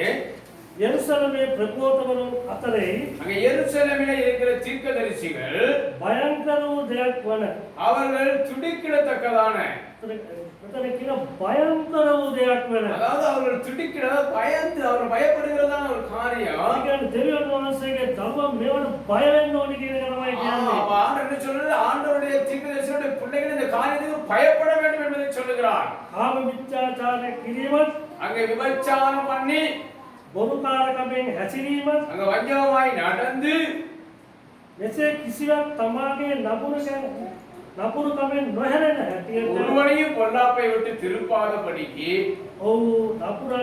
යෙරුසලමේ ප්‍රකෝපවරුන් අතරේ அங்க எருசலேமிலே இருக்கிற தீர்க்கதரிசிகள் භයංකර වූ දෙයක් වන அவர்கள் துடிக்கிடத்தக்கதான මෙතන කියන භයංකර වූ දෙයක් වන அதாவது அவர்கள் துடிக்கிறத பயந்து அவர் பயப்படுகிறதான ஒரு காரியம். ඒ කියන්නේ දෙවියන් වහන්සේගේ ධර්ම මේවට බය වෙන්න ඕනි කියන එක තමයි කියන්නේ. அப்ப ஆண்டவர் என்ன சொல்றாரு? ஆண்டவருடைய தீர்க்கதரிசிகளுடைய பிள்ளைகள் இந்த காரியத்துக்கு பயப்பட வேண்டும் என்பதை சொல்லுகிறார். කාම මිත්‍යාචාරය කිරීමත් அங்கே விபச்சாரம் பண்ணி බොරුකාරකමෙන් හැසිරීමත් அங்க வஞ்சகமாய் நடந்து මෙසේ කිසිවක් තමාගේ නපුරුකමෙන් නොහැරෙන හැටියට ஒருவனையும் பொல்லாப்பை விட்டு திருப்பாதபடிக்கு ඔව් නපුරු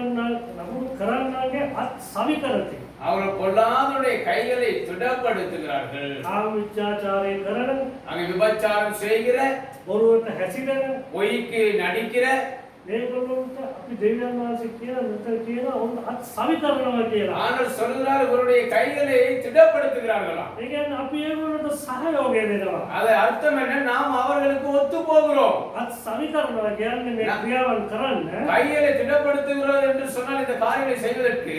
කරන්නන්ගේ අත් සවි කරති. அவர்கள் பொல்லாதவருடைய கைகளை திடப்படுத்துகிறார்கள். කාම මිත්‍යාචාරය කරන அங்க விபச்சாரம் செய்கிற බොරුවට හැසිරෙන பொய்க்கு நடிக்கிற මේගොල්ලන්ට අපි දෙවියන් වහන්සේ කියන මෙතන කියන ඔන්න අත් සවි කරනවා කියලා. ஆனால் சொல்கிறார் இவருடைய கைகளை திடப்படுத்துகிறார்களாம். ඒ කියන්නේ අපි ඒගොල්ලන්ට සහයෝගය දෙනවා. அது அர்த்தம் என்ன? நாம் அவர்களுக்கு ஒத்து போகிறோம். අත් සවි කරනවා කියන්නේ මේ ක්‍රියාවන් කරන්න கைகளை திடப்படுத்துகிறது என்று சொன்னால் இந்த காரியங்களை செய்வதற்கு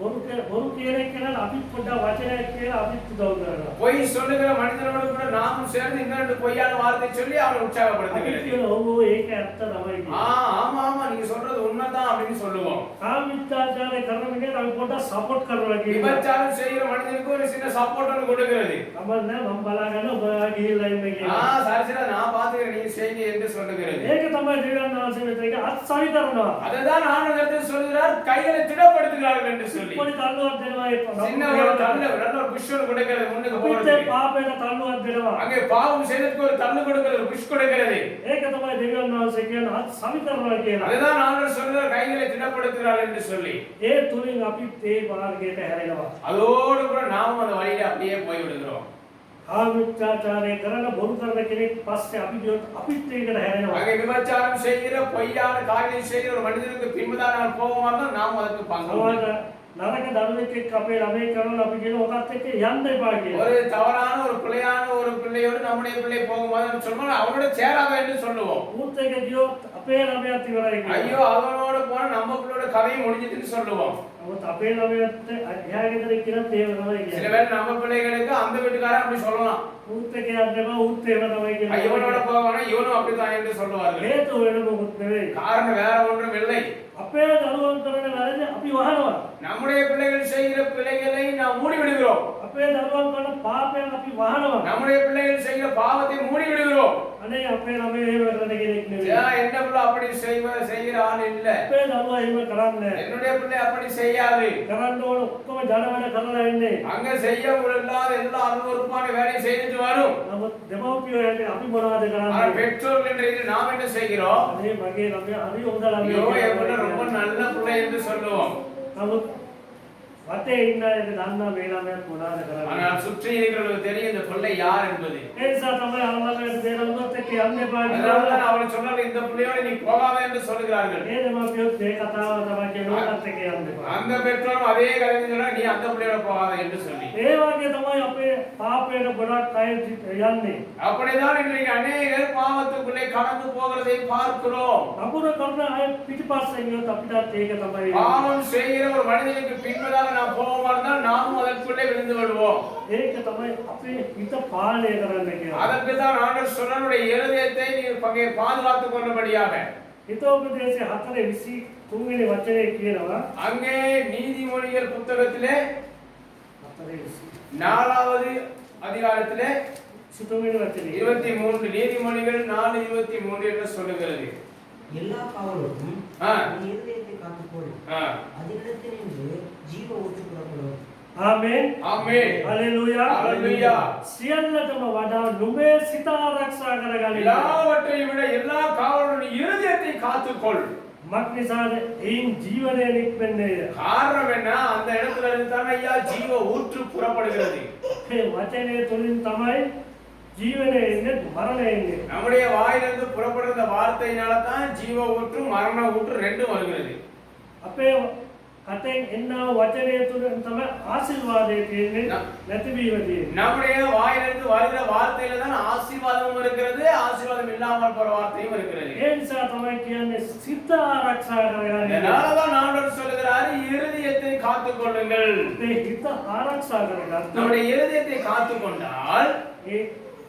බොරු කියන කෙනාට අපි පොඩ්ඩක් වචනයක් කියලා අපිත් උදව් කරනවා. பொய் சொல்லுகிற மனிதனோடு கூட நாமும் சேர்ந்து இன்னொரு பொய்யான வார்த்தை சொல்லி அவனை අපි உற்சாகப்படுத்துகிறது. කියන ඔව් ඒක ඇත්ත තමයි කියන්නේ. ஆமா ஆமா நீங்க சொல்றது உண்மைதான் அப்படின்னு சொல்லுவோம். කාම මිත්‍යාචාරය කරන මිනිහට අපි පොඩ්ඩක් සපෝට් කරනවා කියනවා. விபச்சாரம் செய்கிற மனிதனுக்கு ஒரு சின்ன சப்போர்ட் ஒன்று கொடுக்கிறது. අපන්න මම බලාගෙන ඔබ ගිහිල්ලා ඉන්න කියලා. சரிசரா நான் பாத்துக்கிறேன் நீங்க செய்யுங்க என்று சொல்லுகிறது. ඒක තමයි දෙවියන් වහන්සේ මෙතන අත් සවි කරනවා. அதுதான் ஆண்டவர் சொல்கிறார் கைகளை திடப்படுத்துகிறார்கள் என்று சொல்லி. පොඩි තල්ලුවක් දෙනවා ඒක. சின்ன ஒரு தள்ளு நல்ல ஒரு புஷ் ஒன்று கொடுக்கிறது முன்னுக்கு අපිට போறதுக்கு. පාපයට තල්ලුවක් දෙනවා. அங்கே பாவம் செய்ததுக்கு ஒரு தள்ளு கொடுக்கிறது ஒரு புஷ் கொடுக்கிறது. ඒක තමයි දෙවියන් වහන්සේ කියන අත් සවි කරනවා කියලා. அதுதான் ஆண்டவர் சொல்கிறார் கைகளை திடப்படுத்துகிறார் என்று சொல்லி. ඒ තුලින් අපි ඒ මාර්ගයට හැරෙනවා. அதோடு கூட நாமும் அந்த வழியில அப்படியே போய் விடுகிறோம். කාම මිත්‍යාචාරය කරන බොරු කරන කෙනෙක් පස්සේ අපි ගියොත් අපිත් ඒකට හැරෙනවා. அங்கே விபச்சாரம் செய்கிற பொய்யான காரியம் செய்கிற ஒரு மனிதனுக்கு பின்புதான் நாம் போவோமா இருந்தால் நாம் அதற்கு பங்கு සමහර නරක දරුවෙක් එක්ක අපේ ළමයි කරනවා අපි කියන ඔකත් එක්ක යන්න එපා කියලා. ஒரு தவறான ஒரு பிள்ளையான ஒரு பிள்ளையோடு நம்முடைய பிள்ளை போகும்போது சொல்லுவோம் அவனோட சேராத என்று சொல்லுவோம். ඌත් එක්ක ගියොත් අපේ ළමයාත් ඉවරයි කියලා. ஐயோ அவனோட போனா நம்ம பிள்ளையோட கதையும் முடிஞ்சதுன்னு சொல்லுவோம். නමුත් අපේ ළමයාත් එහා ගෙදර කියනත් ඒව තමයි சில කියන්නේ. பேர் நம்ம பிள்ளைகளுக்கு அந்த வீட்டுக்காரன் அப்படி சொல்லலாம். ඌත් එක්ක යන්න එපා ඌත් ඒව තමයි කියන්නේ. இவனோட போவானா இவனும் அப்படித்தான் என்று சொல்லுவார்கள். හේතුව වෙන මොකුත් නෙවෙයි. காரணம் வேற ஒன்றும் இல்லை. අපේ දරුවන් කරන වැරදි අපි වහනවා. நம்முடைய பிள்ளைகள் செய்கிற பிள்ளைகளை நாம் மூடி விடுகிறோம். අපේ දරුවන් කරන පාපයන් අපි වහනවා. நம்முடைய பிள்ளைகள் செய்கிற பாவத்தை மூடி விடுகிறோம். අනේ අපේ ළමයි එහෙම කරන කෙනෙක් නෙවෙයි. என்ன பிள்ளை அப்படி செய்கிற ஆள் இல்ல. අපේ දරුවා එහෙම කරන්නේ නැහැ. என்னுடைய பிள்ளை அப்படி செய்யாது. කරන්න ඕන ඔක්කොම ජඩ වැඩ කරලා ඉන්නේ. அங்க செய்ய இல்லாத எல்லா அருவருப்பான வேலையை செய்துட்டு வரும். නමුත් දෙමව්පියෝ හැටි අපි මොනවද ஆனால் කරන්නේ? பெற்றோர்கள் என்ற ரீதியில் நாம் என்ன செய்கிறோம்? අනේ මගේ ළමයා හරි හොඳ ஐயோ என் பிள்ளை ළමයෙක්. ரொம்ப நல்ல பிள்ளை என்று சொல்லுவோம். නමුත් වටේ ඉන්න එක දන්නා මේ ළමයා මොනවාද කරන්නේ? ஆனால் சுற்றி இருக்கிறவர்களுக்கு தெரியும் இந்த பிள்ளை யார் என்பது. ඒ නිසා තමයි අල්ලමයට දෙනවොත් එක්ක යන්න එපා அதனால කියලා. தான் அவர்கள் சொன்னார்கள் இந்த பிள்ளையோட நீ போகாத என்று சொல்கிறார்கள். ඒ දෙමාපියොත් ඒ කතාව තමයි කියනවාත් එක්ක යන්න එපා. அந்த பெற்றோரும் அதே கதையை சொன்னா நீ அந்த பிள்ளையோட போகாத என்று சொல்லி. ඒ වගේ තමයි අපේ පාපයට ගොඩක් අය යන්නේ. அப்படிதான் இன்றைக்கு அநேகர் பாவத்துக்குள்ளே கடந்து போகிறதை பார்க்கிறோம். අකුර කරන අය පිටිපස්සෙන් ගියොත් අපිටත් ඒක තමයි. பாவம் செய்கிற ஒரு மனிதனுக்கு பின்பதாக நாம் போவோமா இருந்தால் நாமும் அதற்குள்ளே விழுந்து விடுவோம். ඒක තමයි අපේ හිත පාලනය කරන්න කියන්නේ. அதற்கு தான் ஆண்டவர் சொன்னனுடைய இருதயத்தை நீ பாதுகாத்துக் கொண்டபடியாக. හිතෝපදේශය 4:23 වෙනි වචනේ කියනවා. அங்கே நீதிமொழிகள் புத்தகத்திலே 4:20 4வது அதிகாரத்திலே 23 වෙනි වචනේ 23 நீதிமொழிகள் 4:23 என்று சொல்லுகிறது. எல்லா காவலுக்கும் ஆ. உன் இருதயத்தை காத்துக்கொள். அதிலிடத்தினின்று ஜீவ ஊற்று புறப்படும். ආමේන්. ஆமென். හalleluya. ஹalleluya. සියල්ලටම වඩා නුඹේ සිත ආරක්ෂා කරගනින්න. எல்லாவற்றையும் விட எல்லா காவலும் இருதயத்தை காத்துக்கொள். මක්නිසාද එයින් ජීවනය නික්මන්නේ. காரணம் என்ன? அந்த இடத்துல இருந்து தான் ஐயா ஜீவ ஊற்று புறப்படுகிறது. මේ වචනේ තුලින් තමයි ජීවනය එන්නේ මරණය එන්නේ. நம்முடைய வாயிலிருந்து புறப்படுகிற வார்த்தையினால தான் ஜீவ ஊற்று மரண ஊற்று ரெண்டும் வருகிறது. අපේ කටෙන් එන වචනය තුලින් තමයි ආශිර්වාදය තියෙන්නේ නැතිවීම තියෙන්නේ. நம்முடைய வாயிலிருந்து வருகிற வார்த்தையில தான் ஆசீர்வாதமும் இருக்கிறது, ஆசீர்வாதம் இல்லாமல் போற வார்த்தையும் இருக்கிறது. ඒ නිසා තමයි කියන්නේ සිත ආරක්ෂා කරගන්න. அதனால தான் ஆண்டவர் சொல்கிறார் இருதயத்தை காத்துக்கொள்ளுங்கள். මේ හිත ආරක්ෂා කරගන්න. நம்முடைய இருதயத்தை காத்துக்கொண்டால் ඒ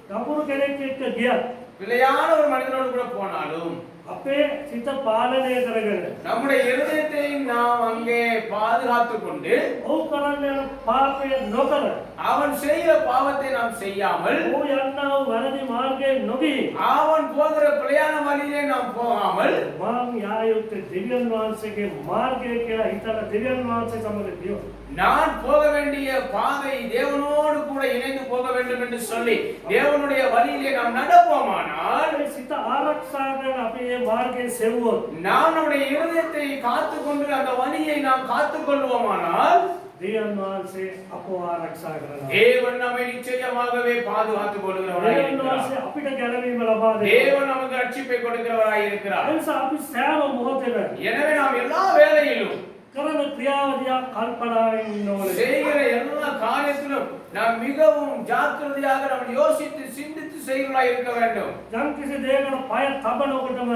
කපුරු කෙනෙක් එක්ක ගියත් பிழையான ஒரு மனிதனோடு கூட போனாலும் අපේ සිත පාලනය කරගෙන நம்முடைய இருதயத்தை நாம் அங்கே பாதுகாத்துக் கொண்டு ඔව් කරන්න යන පාපය නොකර அவன் செய்கிற பாவத்தை நாம் செய்யாமல் ඔව් යන්නා වූ වැරදි මාර්ගයේ නොගී அவன் போகிற பிழையான வழியிலே நாம் போகாமல் මම යා යුත්තේ දෙවියන් වහන්සේගේ මාර්ගය කියලා හිතලා දෙවියන් වහන්සේ සමග ගියොත් நான் போக வேண்டிய பாதை தேவனோடு கூட இணைந்து போக வேண்டும் என்று சொல்லி தேவனுடைய வழியிலே நாம் நடப்போமானால் මේ සිත ආරක්ෂා කරන අපි මේ මාර්ගයේ සෙව්වොත් நாம் நம்முடைய இருதயத்தை காத்துக்கொண்டு அந்த வழியை நாம் காத்துக்கொள்வோமானால் දෙවියන් වහන්සේ අපව ආරක්ෂා කරනවා. தேவன் நம்மை நிச்சயமாகவே பாதுகாத்துக் கொள்கிறவராய் දෙවියන් இருக்கிறார். වහන්සේ අපිට ගැලවීම ලබා දෙනවා. தேவன் நமக்கு ரட்சிப்பை கொடுக்கிறவராய் இருக்கிறார். ඒ නිසා අපි සෑම මොහොතේම எனவே நாம் எல்லா வேளையிலும் කරන ක්‍රියාවලිය කල්පනාවෙන් ඉන්න ඕනේ. செய்கிற எல்லா காரியத்திலும் நாம் மிகவும் ஜாக்கிரதையாக நாம் யோசித்து சிந்தித்து செய்கிறவராய் இருக்க வேண்டும். යම් කිසි දෙයකට පය තබනකොටම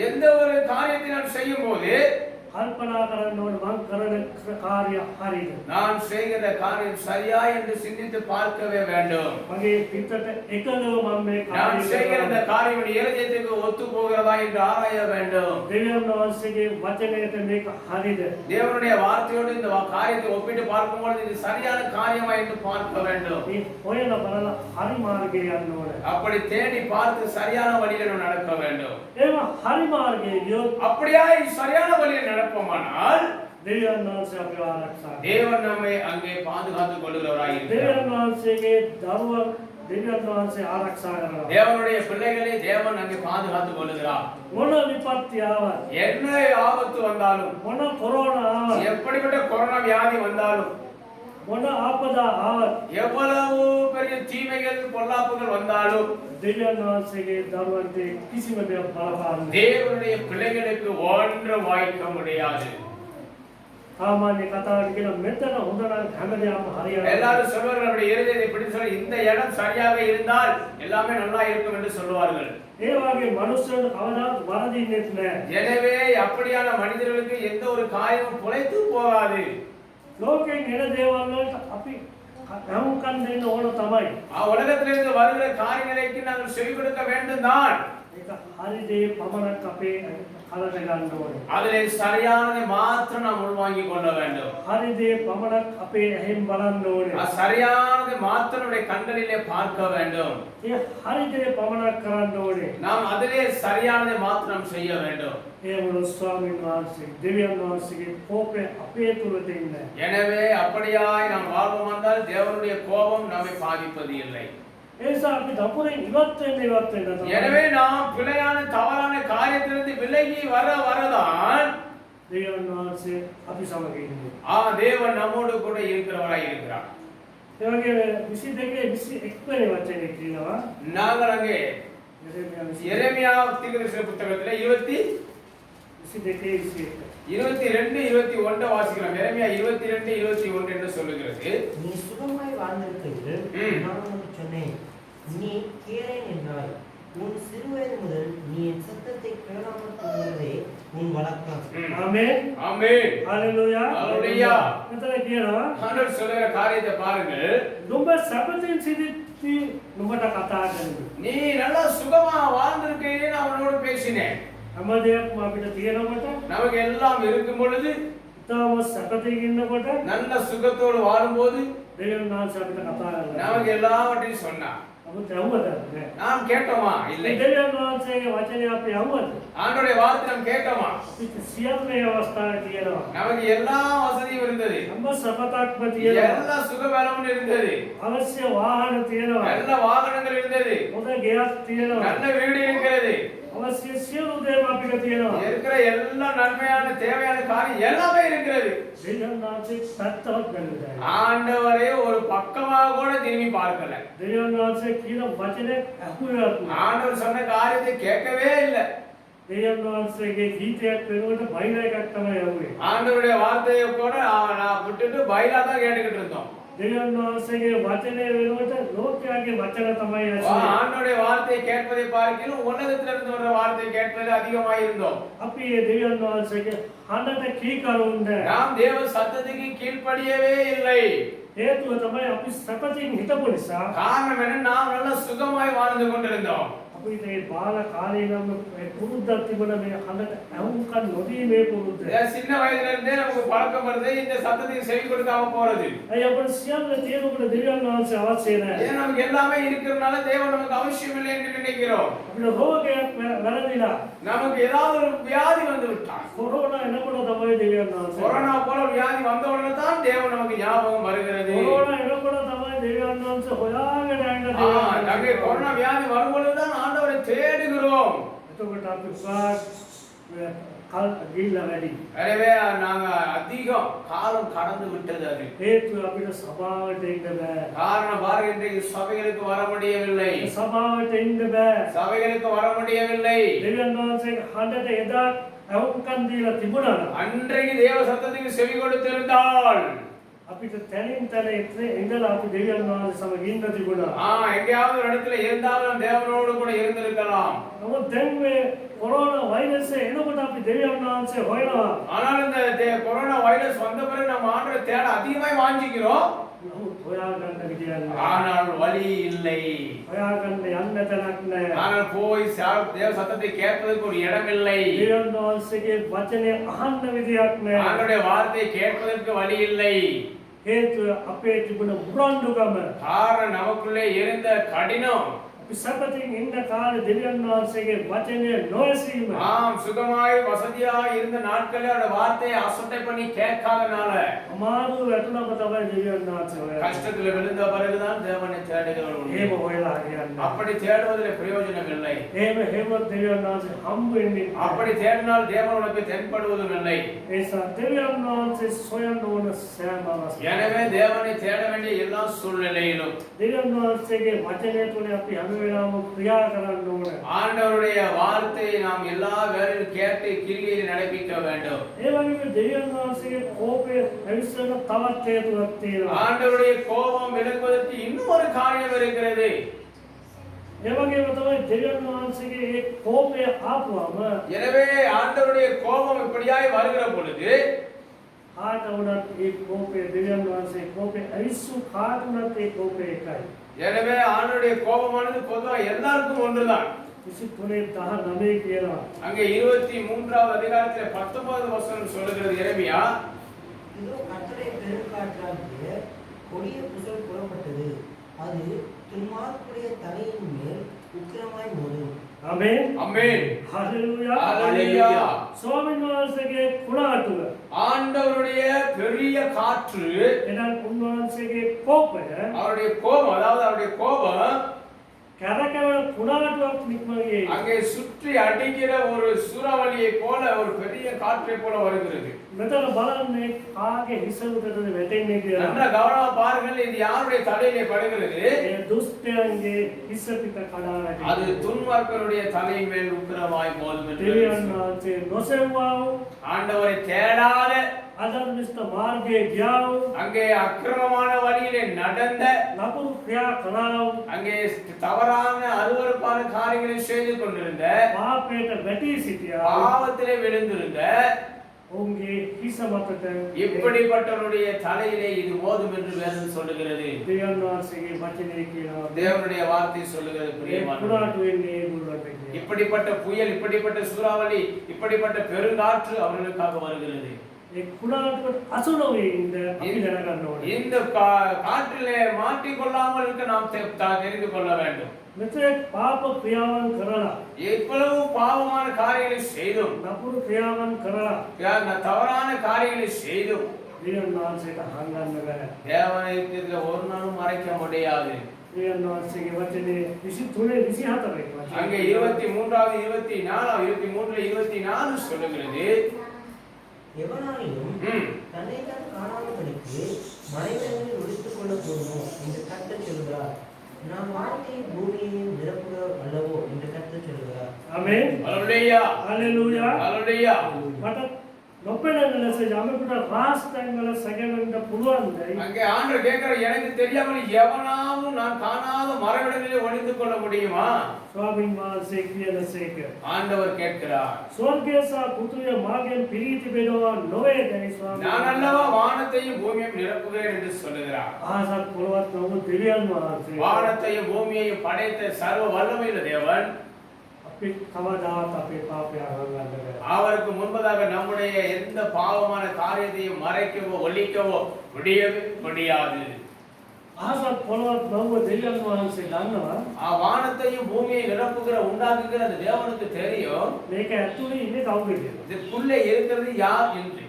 எந்த ஒரு காரியத்தை நாம் செய்யும் போது කල්පනා කරන්න ඕනේ මං කරන කාර්ය හරියද? நான் செய்கிற காரியம் சரியா என்று சிந்தித்து பார்க்கவே வேண்டும். මගේ පිටට එකගව මම මේ நான் කාර්යය செய்கிற කරනවා. அந்த காரியம் என் இருதயத்துக்கு ஒத்து போகிறதா என்று ஆராய வேண்டும். දෙවියන් වහන්සේගේ වචනයට මේක හරියද? தேவனுடைய வார்த்தையோடு இந்த காரியத்தை ஒப்பிட்டு பார்க்கும்போது இது சரியான காரியமா என்று பார்க்க வேண்டும். මේ හොයලා බලලා හරි මාර්ගයේ යන්න ඕනේ. அப்படி தேடி பார்த்து சரியான வழியில நாம் நடக்க வேண்டும். ඒව හරි මාර්ගයේ ගියොත් அப்படியா சரியான வழியில் நடப்போமானால் දෙවියන් වහන්සේ අපව ආරක්ෂා කරනවා. தேவன் நம்மை அங்கே பாதுகாத்துக் கொள்கிறவராய் இருக்கிறார். දෙවියන් වහන්සේගේ දරුවන් දෙවියන් වහන්සේ ආරක්ෂා කරනවා. தேவனுடைய பிள்ளைகளை தேவன் அங்கே பாதுகாத்துக் கொள்கிறார். මොන විපත්ති ආවත් என்ன ஆபத்து வந்தாலும் මොන කොරෝනා ආවත් எப்படிப்பட்ட கொரோனா வியாதி வந்தாலும் මොන ආපදා ආවත් எவ்வளவு பெரிய தீமைகள் பொல்லாப்புகள் வந்தாலும் දෙවියන් වහන්සේගේ දරුවන්ට කිසිම දෙයක් බලපාන්නේ නැහැ. தேவனுடைய பிள்ளைகளுக்கு ஒன்று வாய்க்க முடியாது. සාමාන්‍ය කතාවට කියන මෙතන හොඳ නම් හැමදේම හරියට எல்லாரும் சொல்வார்கள் நம்முடைய இருதயத்தை இப்படி சொல்ல இந்த இடம் சரியாக இருந்தால் எல்லாமே நல்லா இருக்கும் என்று சொல்வார்கள். ඒ වගේ මනුස්සයන්ට කවදාවත් වරදින්නෙත් නැහැ. எனவே அப்படியான மனிதர்களுக்கு எந்த ஒரு காரியமும் புழைத்து போகாது. ලෝකයෙන් එන දේවල් වලට අපි නමුකන් දෙන්න ඕන තමයි. உலகத்திலிருந்து வருகிற காரியங்களுக்கு நாங்கள் செவி கொடுக்க வேண்டும் தான். ඒක හරි දේ පමණක් අපේ කලට ගන්න ඕනේ. அதிலே சரியானதை மாத்திரம் நாம் உள்வாங்கிக் கொள்ள வேண்டும். හරි දේ පමණක් අපේ ඇහෙන් බලන්න ඕනේ. சரியானதை மாத்திரம் நம்முடைய கண்களிலே பார்க்க வேண்டும். ඒ හරි දේ පමණක් කරන්න ඕනේ. நாம் அதிலே சரியானதை மாத்திரம் செய்ய வேண்டும். ඒ වල ස්වාමීන් වහන්සේ දෙවියන් වහන්සේගේ කෝපය අපේ තුල දෙන්නේ. எனவே அப்படியாய் நாம் வாழ்வோம் என்றால் தேவனுடைய கோபம் நம்மை பாதிப்பது இல்லை. ඒ නිසා අපි දපුරෙන් ඉවත් වෙන්න எனவே நாம் பிழையான தவறான காரியத்திலிருந்து விலகி வரதான் දෙවියන් වහන්සේ අපි සමග ඉන්නේ. தேவன் நம்மோடு கூட இருக்கிறவராய் இருக்கிறார். ඒ වගේ 22 21 වෙනි වචනේ කියනවා நாங்கள் அங்கே எரேமியா தீர்க்கதரிசி புத்தகத்திலே 22 21 வாசிக்கிறோம். எரேமியா 22 21 என்று சொல்லுகிறது, நீ சுகமாய் வாழ்ந்திருக்கையில் நான் உனக்கு சொன்னேன், நீ கேளேன் என்றாய். உன் சிறுவயது முதல் நீ என் சத்தத்தை கேளாமல் போவதே உன் வழக்கம். ஆமென் ஆமென் ஹalleluya ஹalleluya. எத்தனை කියනවා ஆண்டவர் சொல்லுகிற காரியத்தை பாருங்கள். නුඹ සබතින් සිටිති නුඹට කතා කරන්නේ. நீ நல்லா சுகமா வாழ்ந்திருக்கையிலே நான் உன்னோடு பேசினேன். හැම දෙයක්ම අපිට තියෙනකොට நமக்கு எல்லாம் இருக்கும் பொழுது, තාම සබතින් ඉන්නකොට நல்ல சுகத்தோடு வாழும்போது දෙවියන් වහන්සේ අපිට කතා කරනවා. நமக்கு எல்லாவற்றையும் சொன்னார். අපිට ඇහුවද නැහැ. நாம் கேட்டோமா? இல்லை. දෙවියන් වහන්සේගේ වචනේ අපි ඇහුවද? ஆண்டவருடைய வார்த்தை நாம் கேட்டோமா? අපිට සියල්ලේ අවස්ථාවක් තියෙනවා. நமக்கு எல்லா வசதியும் இருந்தது, හැම සබතක්ම තියෙනවා. எல்லா சுகபலமும் இருந்தது, අවශ්‍ය වාහන තියෙනවා. நல்ல வாகனங்கள் இருந்தது, හොඳ ගෙයක් තියෙනවා. நல்ல வீடு இருக்கிறது, අවශ්‍ය සියලු දේවල් අපිට තියෙනවා. இருக்கிற எல்லா நன்மையான தேவையான காரியம் எல்லாமே இருக்கிறது. දෙවියන් වහන්සේ පැත්තවත් ගන්නදා. ஆண்டவரே ஒரு பக்கமாக கூட திரும்பி பார்க்கல. දෙවියන් වහන්සේ කියන වචනේ අහුවෙවත් නෑ. ஆண்டவர் சொன்ன காரியத்தை கேட்கவே இல்லை. දෙවියන් වහන්සේගේ ගීතයක් වෙනකොට බයිලා එකක් තමයි යන්නේ. ஆண்டவருடைய வார்த்தையை கூட நான் விட்டுட்டு பைலா தான் கேட்டுக்கிட்டு இருந்தோம். දෙවියන් වහන්සේගේ වචනේ වෙනකොට ලෝකයාගේ වචන තමයි ඇසෙන්නේ. ஆண்டவருடைய வார்த்தையை கேட்பதை பார்க்கிலும் உலகத்திலிருந்து வர்ற வார்த்தையை கேட்பது அதிகமாக இருந்தோம். අපි මේ දෙවියන් වහන්සේගේ හඬට කීකරුවුන්ද. நாம் தேவ சத்தத்துக்கு கீழ்ப்படியவே இல்லை. හේතුව තමයි අපි සැපතින් හිටපු නිසා. காரணம் என்ன? நாம் நல்ல சுகமாய் வாழ்ந்து கொண்டிருந்தோம். අපිට මේ බාල කාලේ නම් මේ පුරුද්දක් තිබුණ මේ හඬට ඇහුම්කන් නොදීමේ පුරුද්ද. சின்ன வயதுல இருந்தே நமக்கு பழக்கம் வருது இந்த சத்தத்துக்கு செவி கொடுக்காம போறது. අය අපිට සියල්ල තියෙනකොට දෙවියන් වහන්සේ අවශ්‍ය නැහැ. ஏன் நமக்கு எல்லாமே இருக்கிறதுனால தேவன் நமக்கு அவசியம் இல்லை என்று நினைக்கிறோம். අපිට රෝගයක් වැළඳිලා நமக்கு ஏதாவது ஒரு வியாதி வந்து விட்டால், කොරෝනා එනකොට තමයි දෙවියන් වහන්සේ. கொரோனா போல வியாதி வந்த உடனே தான் தேவன் நமக்கு ஞாபகம் வருகிறது. කොරෝනා එනකොට තමයි දෙවියන් වහන්සේ හොයාගෙන යන්න நமக்கு கொரோனா வியாதி வரும்பொழுதுதான் ஆண்டவரை தேடுகிறோம். එතකොට අපි කල් ගිල්ලා වැඩි. எனவே நாங்க அதிகம் காலம் கடந்து விட்டது. அது හේතුව අපිට සභාවට එන්න බෑ. காரணம் பாருங்க, இன்றைக்கு சபைகளுக்கு வர முடியவில்லை. සභාවට එන්න බෑ. சபைகளுக்கு வர முடியவில்லை. දෙවියන් වහන්සේගේ හඬට එදා ඇහුම්කන් දීලා තිබුණා නම් அன்றைக்கு தேவ சத்தத்துக்கு செவி கொடுத்திருந்தால் අපිට තැනින් තැන ඉඳලා අපි දෙවියන් වහන්සේ සමග ඉන්න තිබුණා. எங்கேயாவது ஒரு இடத்துல இருந்தாலும் தேவனோடு கூட இருந்திருக்கலாம். නමුත් දැන් මේ කොරෝනා වෛරස් එනකොට අපි දෙවියන් වහන්සේ හොයනවා. ஆனால் இந்த கொரோனா வைரஸ் வந்த பிறகு நம்ம ஆண்டவரை தேட அதிகமாய் வாஞ்சிக்கிறோம். නමුත් හොයාගන්න විදියක් නැහැ. ஆனால் வழி இல்லை. හොයාගන්න යන්න තැනක් නැහැ. ஆனால் போய் தேவ சத்தத்தை கேட்பதற்கு ஒரு இடம் இல்லை. දෙවියන් වහන්සේගේ වචනේ අහන්න විදියක් නැහැ. ஆண்டவருடைய வார்த்தையை கேட்பதற்கு வழி இல்லை. හේතුව අපේ තිබුණ උරණ්ඩුකම. காரணம் நமக்குள்ளே இருந்த கடினம். අපි සපතින් ඉන්න කාලේ දෙවියන් වහන්සේගේ වචනේ නොඇසීම. சுகமாய் வசதியாய் இருந்த நாட்களே அவருடைய வார்த்தையை அசட்டை பண்ணி கேட்காதனால අමාරු වැටුණම තමයි දෙවියන් වහන්සේ හොයන්නේ. கஷ்டத்துல விழுந்த பிறகுதான் தேவனை தேடுகிறவர்கள் உண்டு. එහෙම හොයලා හරියන්නේ. அப்படி தேடுவதில் பிரயோஜனம் இல்லை. එහෙම දෙවියන් වහන්සේ හම්බ වෙන්නේ. அப்படி தேடினால் தேவன் உனக்கு தென்படுவதும் இல்லை. ඒ නිසා දෙවියන් වහන්සේ සොයන්න ඕන සෑම අවස්ථාවකම. எனவே தேவனை தேட வேண்டிய எல்லா சூழ்நிலையிலும் දෙවියන් වහන්සේගේ වචනය තුළ අපි හැම වෙලාවම ක්‍රියා කරන්න ඕන. ஆண்டவருடைய வார்த்தையை நாம் எல்லா வேளையிலும் கேட்டு கிரியில் நடப்பிக்க வேண்டும். ඒ වගේම දෙවියන් වහන්සේගේ කෝපය ඇවිස්සන තවත් හේතුවක් තියෙනවා. ஆண்டவருடைய கோபம் விலகுவதற்கு இன்னும் ஒரு காரியம் இருக்கிறது. ඒ වගේම තමයි දෙවියන් වහන්සේගේ ඒ කෝපය ආපුවම எனவே ஆண்டவருடைய கோபம் இப்படியாய் வருகிற பொழுது කාට වුණත් ඒ කෝපය දෙවියන් වහන්සේ කෝපය ඇවිස්සු කාට වුණත් ඒ කෝපය එකයි. எனவே ஆண்டவருடைய கோபமானது பொதுவா எல்லாருக்கும் ஒன்றுதான். 23:19 කියනවා. அங்கே 23வது அதிகாரத்திலே 19வது வசனம் சொல்லுகிறது. எரேமியா, இதோ கர்த்தருடைய பெருங்காற்றாகிய கொடிய புசல் புறப்பட்டது, அது துன்மார்க்குடைய தலையின் மேல் உக்கிரமாய் மோதும். ආමේන්. ஆமென். හalleluya. ஹalleluya. ස්වාමීන් වහන්සේගේ කුණාටුව. ஆண்டவருடைய பெரிய காற்று, එනම් උන්වහන්සේගේ කෝපය அவருடைய கோபம், அதாவது அவருடைய கோபம் කැරකවන කුණාටුවක් නික්මගේ அங்கே சுற்றி அடிக்கிற ஒரு சூறாவளியை போல ஒரு பெரிய காற்றை போல வருகிறது. මෙතන බලන්නේ කාගේ හිස උඩටද වැටෙන්නේ කියලා. நல்லா கவனமா பாருங்கள், இது யாருடைய தலையிலே படுகிறது? ඒ දුෂ්ටයන්ගේ හිස පිට කඩා அது වැටෙනවා. துன்மார்க்கருடைய தலையின் மேல் உக்கிரமாய் மோதும் என்று දෙවියන් වහන්සේ නොසෙව්වා වූ ஆண்டவரை தேடாத, අධර්මිෂ්ඨ මාර්ගයේ ගියා වූ அங்கே அக்கிரமமான வழியிலே நடந்த, නපුරු ක්‍රියා කළා වූ அங்கே தவறான அருவருப்பான காரியங்களை செய்து கொண்டிருந்த, පාපයට වැටී සිටියා වූ பாவத்திலே விழுந்திருந்த ඔවුන්ගේ හිස මතට இப்படிப்பட்டவருடைய தலையிலே இது மோதும் என்று வேதம் சொல்லுகிறது. දෙවියන් වහන්සේගේ වචනේ කියනවා. தேவனுடைய வார்த்தை சொல்லுகிறது. ඒ பிரியமானவர்களே, කුණාටු වෙන්නේ ඒගොල්ලන්ට කියලා. இப்படிப்பட்ட புயல், இப்படிப்பட்ட சூறாவளி, இப்படிப்பட்ட பெருங்காற்று அவர்களுக்காக வருகிறது. ඒ කුණාටුවට අසු නොවේ ඉන්න අපි දැනගන්න ඕනේ. இந்த காற்றிலே மாட்டிக்கொள்ளாமல் இருக்க நாம் தெரிந்து கொள்ள வேண்டும். මෙතෙක් පාප ක්‍රියාවන් කරලා எவ்வளவு பாவமான காரியங்களை செய்தும், නපුරු ක්‍රියාවන් කරලා தவறான காரியங்களை செய்தும் දෙවියන් වහන්සේට හංගන්න බෑ. தேவனை இதுல ஒரு நாளும் மறைக்க முடியாது. දෙවියන් වහන්සේගේ වචනේ 23 24 அங்கே 23வது 24 24 சொல்லுகிறது. எவனாயினும் ம். தன்னைத்தான் காணாதபடிக்கு மறைவிடங்களில் ஒளித்துக் கொள்ள கூடுமோ என்று கர்த்தர் சொல்கிறார். நான் வானத்தையும் பூமியையும் நிரப்புக அல்லவோ என்று கர்த்தர் சொல்கிறார். ආමේන්. ஹalleluya, හalleluya. ஹalleluya. මට නොපෙනෙන ලෙස යමෙකුට රාස්තංගල සැකවෙන්න පුළුවන් දැයි அங்கே ஆண்டவர் கேட்கிறார், எனக்கு தெரியாமல் எவனாவும் நான் காணாத மறைவிடங்களிலே ஒளிந்து கொள்ள முடியுமா? ස්වාමීන් වහන්සේ කියන සේක. ஆண்டவர் கேட்கிறார். ස්වර්ගය සහ පෘථිවිය මාගෙන් පිරී තිබෙනවා නොවේ දැයි ස්වාමීන් நான் அல்லவா வானத்தையும் பூமியையும் நிரப்புகிறேன் என்று சொல்லுகிறார். ආසත් පොළවත් වූ දෙවියන් වහන්සේ வானத்தையும் பூமியையும் படைத்த சர்வ வல்லமையுள்ள தேவன் අපි කවදාවත් අපේ පාපය අරගන්න බෑ. அவருக்கு முன்பதாக நம்முடைய எந்த பாவமான காரியத்தையும் மறைக்கவோ ஒழிக்கவோ முடியாது. ආසත් පොළවත් වූ දෙවියන් වහන්සේ දන්නවා வானத்தையும் பூமியை நிரப்புகிற உண்டாக்குகிற அந்த தேவனுக்கு தெரியும் මේක ඇතුලේ ඉන්නේ කවුද කියලා. இதுக்குள்ளே இருக்கிறது யார் என்று.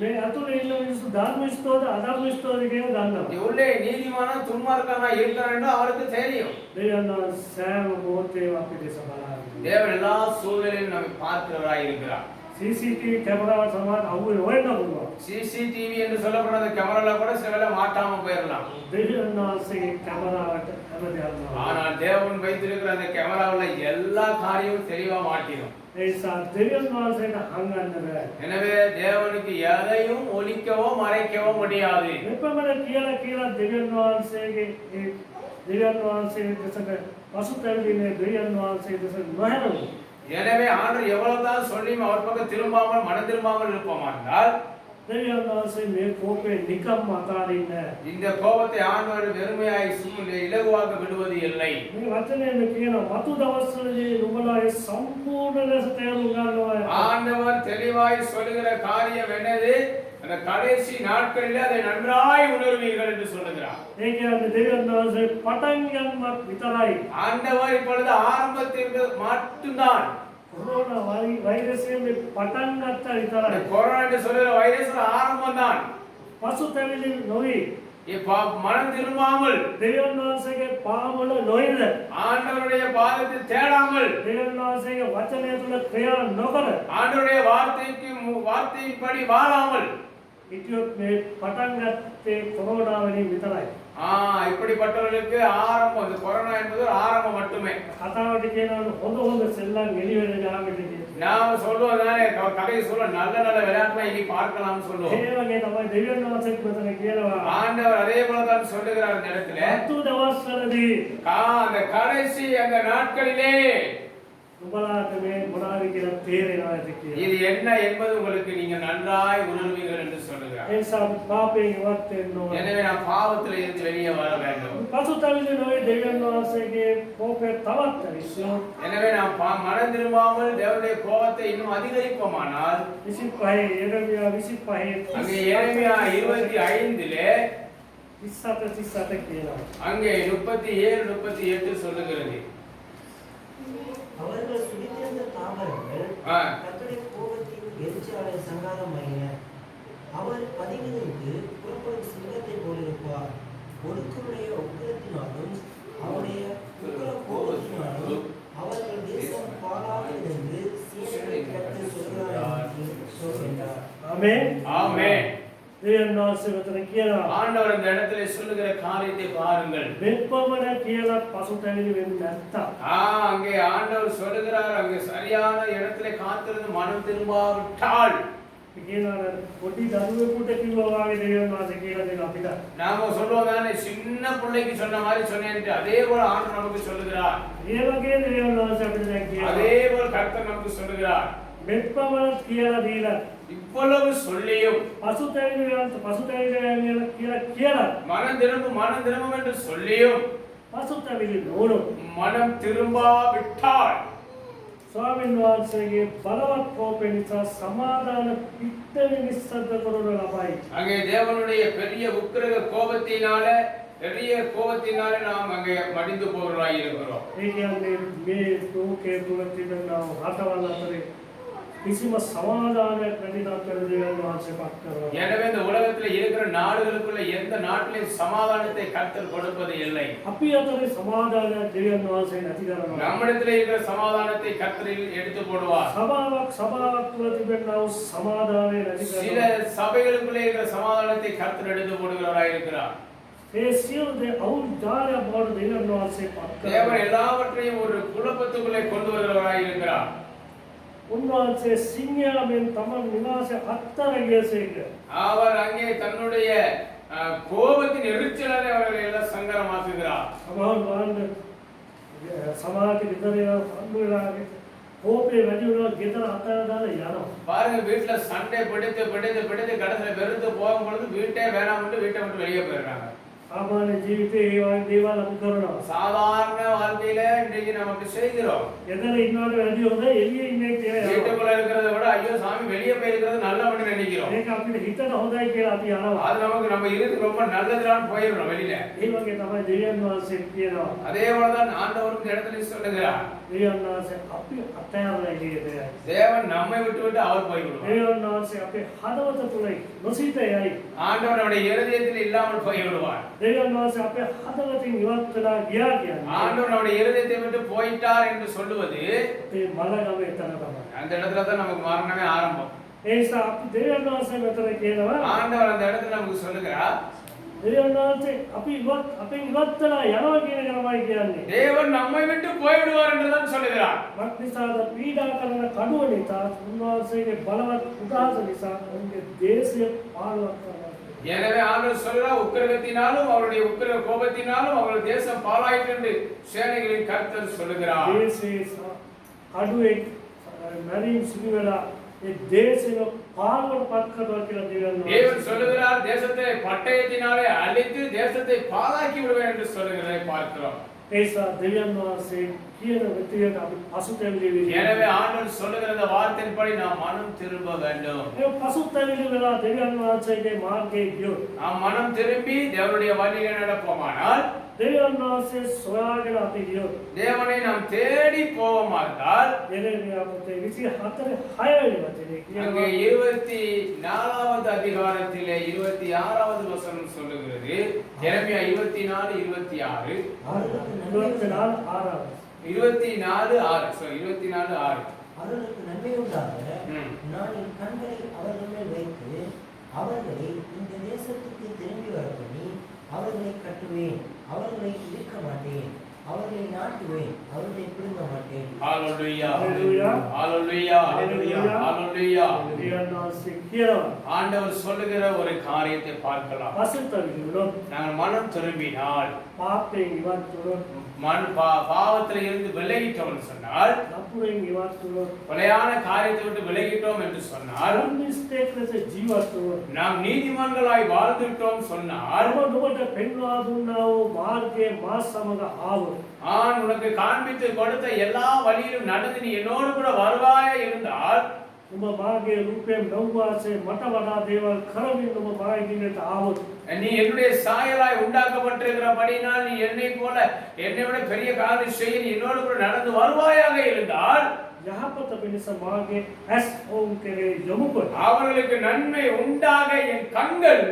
මේ ඇතුලේ ඉන්න මිනිස්සු ධර්මිෂ්ඨෝද අධර්මිෂ්ඨෝද කියලා දන්නවා. உள்ளே நீதிமானா துன்மார்க்கனா இருக்கிறான் என்று அவருக்கு தெரியும். දෙවියන් වහන්සේ සෑම මොහොතේම අපි දෙස බලනවා. தேவன் எல்லா சூழ்நிலையிலும் நம்மை பார்க்கிறவராய் இருக்கிறார். CCTV කැමරාව සමාන අවුවේ හොයන්න පුළුවන්. CCTV என்று சொல்லப்படுற அந்த கேமரால கூட சில வேளை மாட்டாம போயிடலாம். දෙවියන් වහන්සේගේ කැමරාවට හැමදේම ஆனால் தேவன் வைத்திருக்கிற அந்த கேமராவுல எல்லா காரியமும் தெளிவா மாட்டிடும். ඒ නිසා දෙවියන් වහන්සේට හංගන්න බෑ. எனவே தேவனுக்கு எதையும் ஒழிக்கவோ மறைக்கவோ முடியாது. මෙපමණ කියලා දෙවියන් වහන්සේගේ ඒ දෙවියන් වහන්සේ දෙසට පසුතැවිලි දෙවියන් වහන්සේ දෙසට නොහැරෙමු. எனவே ஆண்டவர் எவ்வளவுதான் சொல்லியும் அவர் பக்கம் திரும்பாமல் மனம் திரும்பாமல் இருப்போமானால் දෙවියන් වහන්සේ මේ කෝපේ නිකම් අතාරින්නේ නැහැ. இந்த கோபத்தை ஆண்டவர் வெறுமையாய் இலகுவாக விடுவது இல்லை. මේ වචනයෙන් කියන වතු දවස්වලදී නුඹලා ඒ සම්පූර්ණ ලෙස තේරුම් ගන්නවා. ஆண்டவர் தெளிவாய் சொல்லுகிற காரியம் என்னது? அந்த கடைசி நாட்களில் அதை நன்றாய் உணர்வீர்கள் என்று சொல்லுகிறார். ඒ කියන්නේ දෙවියන් වහන්සේ පටන් ගන්නවත් විතරයි. ஆண்டவர் இப்பொழுது ஆரம்பத்திற்கு மட்டும்தான் කොරෝනා වෛරසයෙන් මේ පටන් ගත්ත இந்த විතරයි. கொரோனா என்று சொல்லுகிற வைரஸ் ஆரம்பம் தான். පසුතැවිලි නොවි. இப்ப மனம் திரும்பாமல் දෙවියන් වහන්සේගේ පාවල නොයද. ஆண்டவருடைய பாதத்தில் தேடாமல் දෙවියන් වහන්සේගේ වචනය තුළ ක්‍රියා නොකර ஆண்டவருடைய வார்த்தையின்படி வாழாமல் හිටියොත් මේ පටන් ගත්තේ කොරෝනා වලින් විතරයි. இப்படிப்பட்டவர்களுக்கு ஆரம்பம், இந்த கொரோனா என்பது ஒரு ஆரம்பம் மட்டுமே. කතාවට කියනවා හොඳ செல்லம் එළි වෙන ගාමට කියලා. நாம சொல்லுவதானே கதையை சொல்ல நல்ல நல்ல விளையாட்டுலாம் இனி பார்க்கலாம்னு சொல்லுவோம். ඒ වගේ තමයි දෙවියන් වහන්සේ මෙතන කියනවා. ஆண்டவர் அதே போல தான் சொல்லுகிறார் இந்த இடத்துல. අතු දවස්වලදී அந்த கடைசி அந்த நாட்களிலே උඹලාට මේ මොනවාද කියලා තේරෙනවා ඇති කියලා. இது என்ன என்பது உங்களுக்கு நீங்க நன்றாய் உணர்வீர்கள் என்று சொல்லுகிறார். ඒ නිසා පාපයෙන් ඉවත් වෙන්න ඕනේ. எனவே நாம் பாவத்தில் இருந்து வெளியே வர வேண்டும். පසුතැවිලි නොවේ දෙවියන් වහන්සේගේ කෝපය තවත් විශ්ව. எனவே நாம் மனம் திரும்பாமல் தேவனுடைய கோபத்தை இன்னும் அதிகரிப்போமானால் 25 එරමියා 25 அங்கே எரேமியா 25லே 27 කියනවා. அங்கே 37 38 சொல்லுகிறது. அவர்கள் சுடித்திருந்த தாவரங்கள் கர்த்தருடைய கோபத்தின் எரிச்சலாலே சங்காரமாயின. அவர் பதிவிலிருந்து புறப்படும் சிங்கத்தை போலிருப்பார். ஒடுக்கமுடைய உக்கிரத்தினாலும் அவருடைய உக்கிர கோபத்தினாலும் ආමේන්. ஆமென். දෙවියන් වහන්සේ මෙතන කියනවා ஆண்டவர் இந்த இடத்துல சொல்லுகிற காரியத்தை பாருங்கள். මෙපමණ කියලා පසුතැවිලි වෙන්නේ නැත්තම් அங்கே ஆண்டவர் சொல்லுகிறார், அங்கே சரியான இடத்துல காத்திருந்து மனம் திரும்பாவிட்டால் කියනවා පොඩි දරුවෙකුට කිව්වා වගේ දෙවියන් වහන්සේ කියලා දෙන අපිට நாம சொல்லுவோம் தானே, சின்ன பிள்ளைக்கு சொன்ன மாதிரி சொன்னேன்ட்டு, அதே போல ஆண்டவர் நமக்கு சொல்லுகிறார். ඒ වගේ දෙවියන් වහන්සේ අපිට දැන් කියනවා அதே போல கர்த்தர் நமக்கு சொல்லுகிறார். මෙපමණ කියලා දීලා இவ்வளவு சொல்லியும் පසුතැවිලි කියලා மனம் திரும்பும் என்று சொல்லியும் පසුතැවිලි නොවුණු மனம் திரும்பாவிட்டால் ස්වාමීන් වහන්සේගේ බලවත් කෝපය නිසා සමාදාන පිට්ටනි නිස්සද්ද කරනු ලබයි. அங்கே தேவனுடைய பெரிய உக்கிரக கோபத்தினாலே நாம் அங்கே மடிந்து போகிறவர்களாய் இருக்கிறோம். ඒ කියන්නේ මේ ලෝකයේ තුල තිබෙනා රටවල් අතරේ කිසිම සමාදානයක් නැති තත්ත්වයක දෙවියන් වහන්සේ පත් කරනවා. எனவே இந்த உலகத்தில் இருக்கிற நாடுகளுக்குள்ள எந்த நாட்டிலும் சமாதானத்தை கர்த்தர் கொடுப்பது இல்லை. අපි අතරේ සමාදානයක් දෙවියන් වහන්සේ නැති කරනවා. நம்மிடத்தில் இருக்கிற சமாதானத்தை கர்த்தர் எடுத்து போடுவார். සභාවක් තුල තිබෙනා සමාදානය නැති சில කරනවා. சபைகளுக்குள்ளே இருக்கிற சமாதானத்தை கர்த்தர் எடுத்து போடுகிறவராய் இருக்கிறார். ඒ සියලු දේ අවුල්දාරය බවට දෙවියන් වහන්සේ පත් தேவன் කරනවා. எல்லாவற்றையும் ஒரு குழப்பத்துக்குள்ளே கொண்டு வருகிறவராய் இருக்கிறார். උන්වහන්සේ සිංහයාවෙන් තමන් නිවාසය අත්තර ගියසේක. அவர் அங்கே தன்னுடைய கோபத்தின் எரிச்சலாலே அவர்களை எல்லாம் சங்கரமாக்குகிறார். සමහර වහන්සේ සමාජ විතරේ අනුරාගේ කෝපේ වැඩි වුණා ගෙදර අතර දාලා යනවා. பாருங்க, வீட்டுல சண்டை பிடித்து கடைசில வெறுத்து போகும் பொழுது வீட்டை வேணாம்னு வீட்டை விட்டு வெளியே போயிடுறாங்க. සාමාන්‍ය ජීවිතේ ඒ වගේ දේවල් අපි කරනවා. சாதாரண வாழ்க்கையில இன்னைக்கு நம்ம அப்படி செய்கிறோம். ගෙදර ඉන්නවට වැඩි හොඳ එළියේ ඉන්නේ කියලා. வீட்டுக்குள்ள இருக்கிறத விட ஐயோ சாமி வெளியே போயிருக்கிறது நல்லவன்னு நினைக்கிறோம். ඒක අපිට හිතට හොඳයි කියලා අපි යනවා. அது நமக்கு நம்ம இருக்கு ரொம்ப நல்லதுதான் போயிடுறோம் வெளியில. ඒ වගේ තමයි දෙවියන් වහන්සේ කියනවා. அதே போலதான் ஆண்டவர் இந்த இடத்துல சொல்லுகிறார், දෙවියන් වහන්සේ අපි අතහැරලා ගියේ. தேவன் நம்மை விட்டு அவர் போய்விடுவார். දෙවියන් වහන්සේ අපේ හදවත තුල නොසිතයයි. ஆண்டவர் நம்முடைய இருதயத்தில் இல்லாமல் போய்விடுவார். දෙවියන් වහන්සේ අපේ හදවතින් ඉවත් වෙලා ගියා කියන්නේ. ஆண்டவர் நம்முடைய இருதயத்தை விட்டு போயிட்டார் என்று சொல்லுவது ඒ මලගම එතන තමයි. அந்த இடத்துல தான் நமக்கு மரணமே ஆரம்பம். ඒ නිසා අපි දෙවියන් වහන්සේ මෙතන කියනවා ஆண்டவர் அந்த இடத்துல நமக்கு சொல்லுகிறார், දෙවියන් වහන්සේ අපි අපෙන් ඉවත් වෙලා යනවා කියන එක තමයි කියන්නේ. தேவன் நம்மை விட்டு போய்விடுவார் என்று தான் சொல்லுகிறார். මක්නිසාද පීඩා කරන කඩුව නිසා උන්වහන්සේගේ බලවත් උදාස නිසා උන්ගේ දේශය පාලනය කරනවා. எனவே ஆண்டவர் சொல்றார், உக்கிரகத்தினாலும் அவருடைய உக்கிர கோபத்தினாலும் அவருடைய தேசம் பாழாயிற்று என்று சேனைகளின் கர்த்தர் சொல்லுகிறார். දේශේ කඩුවේ මරීම් සිදු වෙලා ඒ දේශය පාලනයට පත් කරනවා කියලා දෙවියන් தேவன் වහන්සේ சொல்லுகிறார், தேசத்தை பட்டயத்தினாலே அழித்து தேசத்தை பாழாக்கி விடுவேன் என்று சொல்லுகிறதை பார்க்கிறோம். ඒ නිසා දෙවියන් වහන්සේ කියන විදියට අපි පසුතැවිලි වෙන්නේ. எனவே ஆண்டவர் சொல்லுகிற இந்த வார்த்தையின்படி நாம் மனம் திரும்ப வேண்டும். ඒ පසුතැවිලි වෙලා දෙවියන් වහන්සේගේ මාර්ගයේ ගියොත් நாம் மனம் திரும்பி தேவனுடைய வழியிலே நடப்போமானால், දෙවියන් වහන්සේ සොයාගෙන අපි ගියොත් தேவனை நாம் தேடி போவோமானால், එරෙහිය අපේ 24 6 වෙනි වචනේ அங்கே කියනවා 24வது அதிகாரத்திலே 26வது வசனம் சொல்லுகிறது. எரேமியா 24 26 24:6 அவர்களுக்கு நன்மை உண்டாக நான் என் கண்களை அவர்கள் மேல் வைத்து அவர்களை இந்த தேசத்துக்கு திரும்பி வர பண்ணி அவர்களை கட்டுவேன், அவர்களை இழுக்க மாட்டேன், அவர்களை நாட்டுவேன், அவர்களை பிடுங்க மாட்டேன். ஹalleluya ஹalleluya ஹalleluya ஹalleluya. දෙවියන් වහන්සේ කියනවා ஆண்டவர் சொல்லுகிற ஒரு காரியத்தை பார்க்கலாம். පසුතැවිලි වුණොත් நாங்கள் மனம் திரும்பினால், පාපයෙන් ඉවත් වුණොත් பாவத்தில் இருந்து விலகிட்டோம் சொன்னால், නපුරෙන් ඉවත් වුණොත් கொலையான காரியத்தை விட்டு விலகிட்டோம் என்று சொன்னால், අනිස්තේක ලෙස ජීවත් වුණොත් நாம் நீதிமான்களாய் வாழ்ந்துட்டோம் சொன்னால், ඔබට පෙන්වා දුන්නා වූ මාර්ගයේ මා සමග ආවොත් ஆண் உனக்கு காண்பித்து கொடுத்த எல்லா வழியிலும் நடந்து நீ என்னோடு கூட வருவாயா இருந்தால், ඔබ මාගේ රූපයෙන් නොවාසේ මට වඩා දේවල් කරමින් ඔබ මායිදිනට ආවොත් நீ என்னுடைய சாயலாய் உண்டாக்கப்பட்டிருக்கிறபடினால் நீ என்னை விட பெரிய காரியம் செய்ய நீ என்னோடு கூட நடந்து வருவாயாக இருந்தால், යහපත පිණිස මාගේ ඇස් ඔවුන් කෙරේ යොමු කොට அவர்களுக்கு நன்மை உண்டாக என் கண்கள்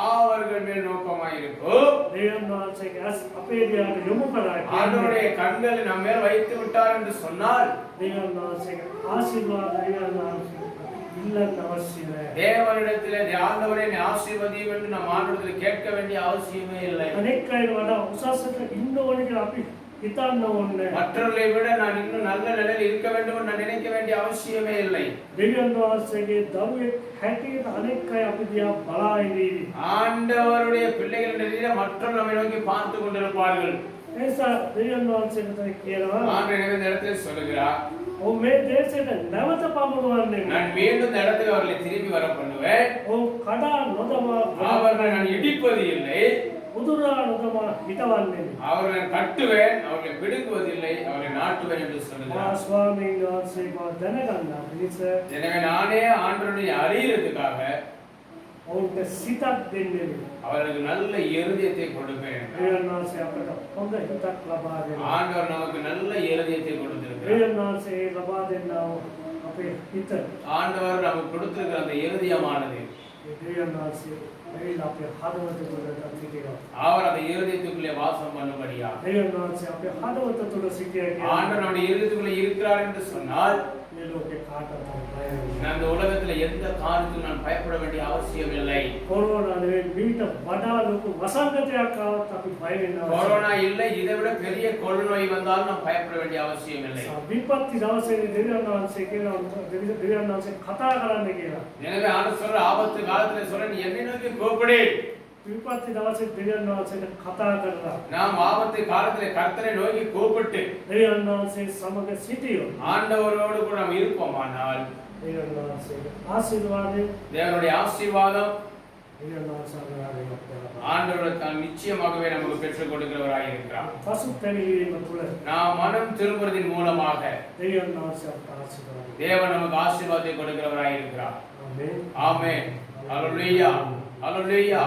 அவர்கள் மேல் நோக்கமாயிருக்கும். දෙවියන් වහන්සේගේ ඇස් අපේ දිහාට යොමු කරා ஆண்டவருடைய கண்களை நம்ம மேல் வைத்து விட்டார் என்று சொன்னால், දෙවියන් වහන්සේගේ ආශිර්වාද දෙවියන් වහන්සේ இல்லன்னு அவசியம் இல்லை. தேவனிடத்திலே ஆண்டவரே என்னை ஆசீர்வதியும் என்று நாம் ஆண்டவரிடத்தில் கேட்க வேண்டிய அவசியமே இல்லை. අනෙක් අය වඩා උසස්වට ඉන්න ඕන කියලා අපි හිතන්න ඕනේ. மற்றவர்களை விட நான் இன்னும் நல்ல நிலையில் இருக்க வேண்டும் என்று நான் நினைக்க வேண்டிய அவசியமே இல்லை. දෙවියන් වහන්සේගේ දරුවෙක් හැටියට අනෙක් අය අපි දිහා බලා ඉඳී. ஆண்டவருடைய பிள்ளைகள் நிலையில மற்றவர்கள் நம்மை நோக்கி பார்த்து கொண்டிருப்பார்கள். ඒ නිසා දෙවියන් වහන්සේට කියනවා ஆண்டவர் இந்த இடத்தில் சொல்லுகிறார், ඔව් මේ දේශයට නැවත පමුණුවන්නේ. நான் மீண்டும் இந்த இடத்துக்கு அவர்களை திரும்பி வர பண்ணுவேன். ඔව් කඩා නොදමා அவர்களை நான் இடிப்பது இல்லை, උදුරා නොදමා හිටවන්නේ. அவர்களை நான் கட்டுவேன், அவர்களை பிடுங்குவதில்லை, அவர்களை நாட்டுவேன் என்று මා சொல்லுகிறார். ස්වාමීන් වහන්සේ මා දැනගන්නා පිණිස எனவே நானே ஆண்டவருடைய அறியறதுக்காக ඔවුන්ට සිතක් දෙන්නේ. அவர்களுக்கு நல்ல இருதயத்தை கொடுப்பேன். දෙවියන් වහන්සේ අපට හොඳ හිතක් ලබා දෙනවා. ஆண்டவர் நமக்கு நல்ல இருதயத்தை கொடுத்திருக்கிறார். දෙවියන් වහන්සේ ලබා දෙන්නා වූ අපේ හිත ஆண்டவர் நமக்கு கொடுத்திருக்கிற அந்த இருதயமானது ඒ දෙවියන් වහන්සේ ඇවිල්ලා අපේ හදවත තුළට සිටිනවා. அவர் அந்த இருதயத்துக்குள்ளே வாசம் பண்ணும்படியா දෙවියන් වහන්සේ අපේ හදවත තුළ සිටියා කියන්නේ ஆண்டவர் நம்முடைய இருதயத்துக்குள்ளே இருக்கிறார் என்று சொன்னால் මේ ලෝකේ කාටවත් බය වෙන්නේ நான் இந்த உலகத்துல எந்த காரியத்திலும் நான் பயப்பட வேண்டிய அவசியம் இல்லை. කොරෝනා නෙවෙයි මීට වඩා ලොකු වසංගතයක් ආවත් අපි බය වෙන්න අවශ්‍ය கொரோனா இல்லை, இதை விட பெரிய கொள்நோய் வந்தாலும் நாம் பயப்பட வேண்டிய அவசியம் இல்லை. විපත්ති දවසේදී දෙවියන් වහන්සේ කියනවා දෙවියන් වහන්සේ කතා කරන්න කියලා. எனவே ஆண்டவர் சொல்ற ஆபத்து காலத்துல சொல்ற நீ என்னை நோக்கி கூப்பிடு. විපත්ති දවසේ දෙවියන් වහන්සේට කතා කරලා நாம் ஆபத்து காலத்துல கர்த்தரை நோக்கி கூப்பிட்டு දෙවියන් වහන්සේ සමග සිටියොත් ஆண்டவரோடு கூட நாம் இருப்போமானால் දෙවියන් වහන්සේගේ ආශිර්වාදය தேவனுடைய ஆசீர்வாதம் දෙවියන් වහන්සේ අපට ஆண்டவர் தான் நிச்சயமாகவே நமக்கு பெற்றுக் கொடுக்கிறவராய் இருக்கிறார். පසු පැමිණීම තුළ நாம் மனம் திரும்புவதன் மூலமாக දෙවියන් වහන්සේ අපට ආශිර්වාද தேவன் நமக்கு ஆசீர்வாதத்தை கொடுக்கிறவராய் இருக்கிறார். ආමේන්. ஆமென். ஹalleluya. ஹalleluya.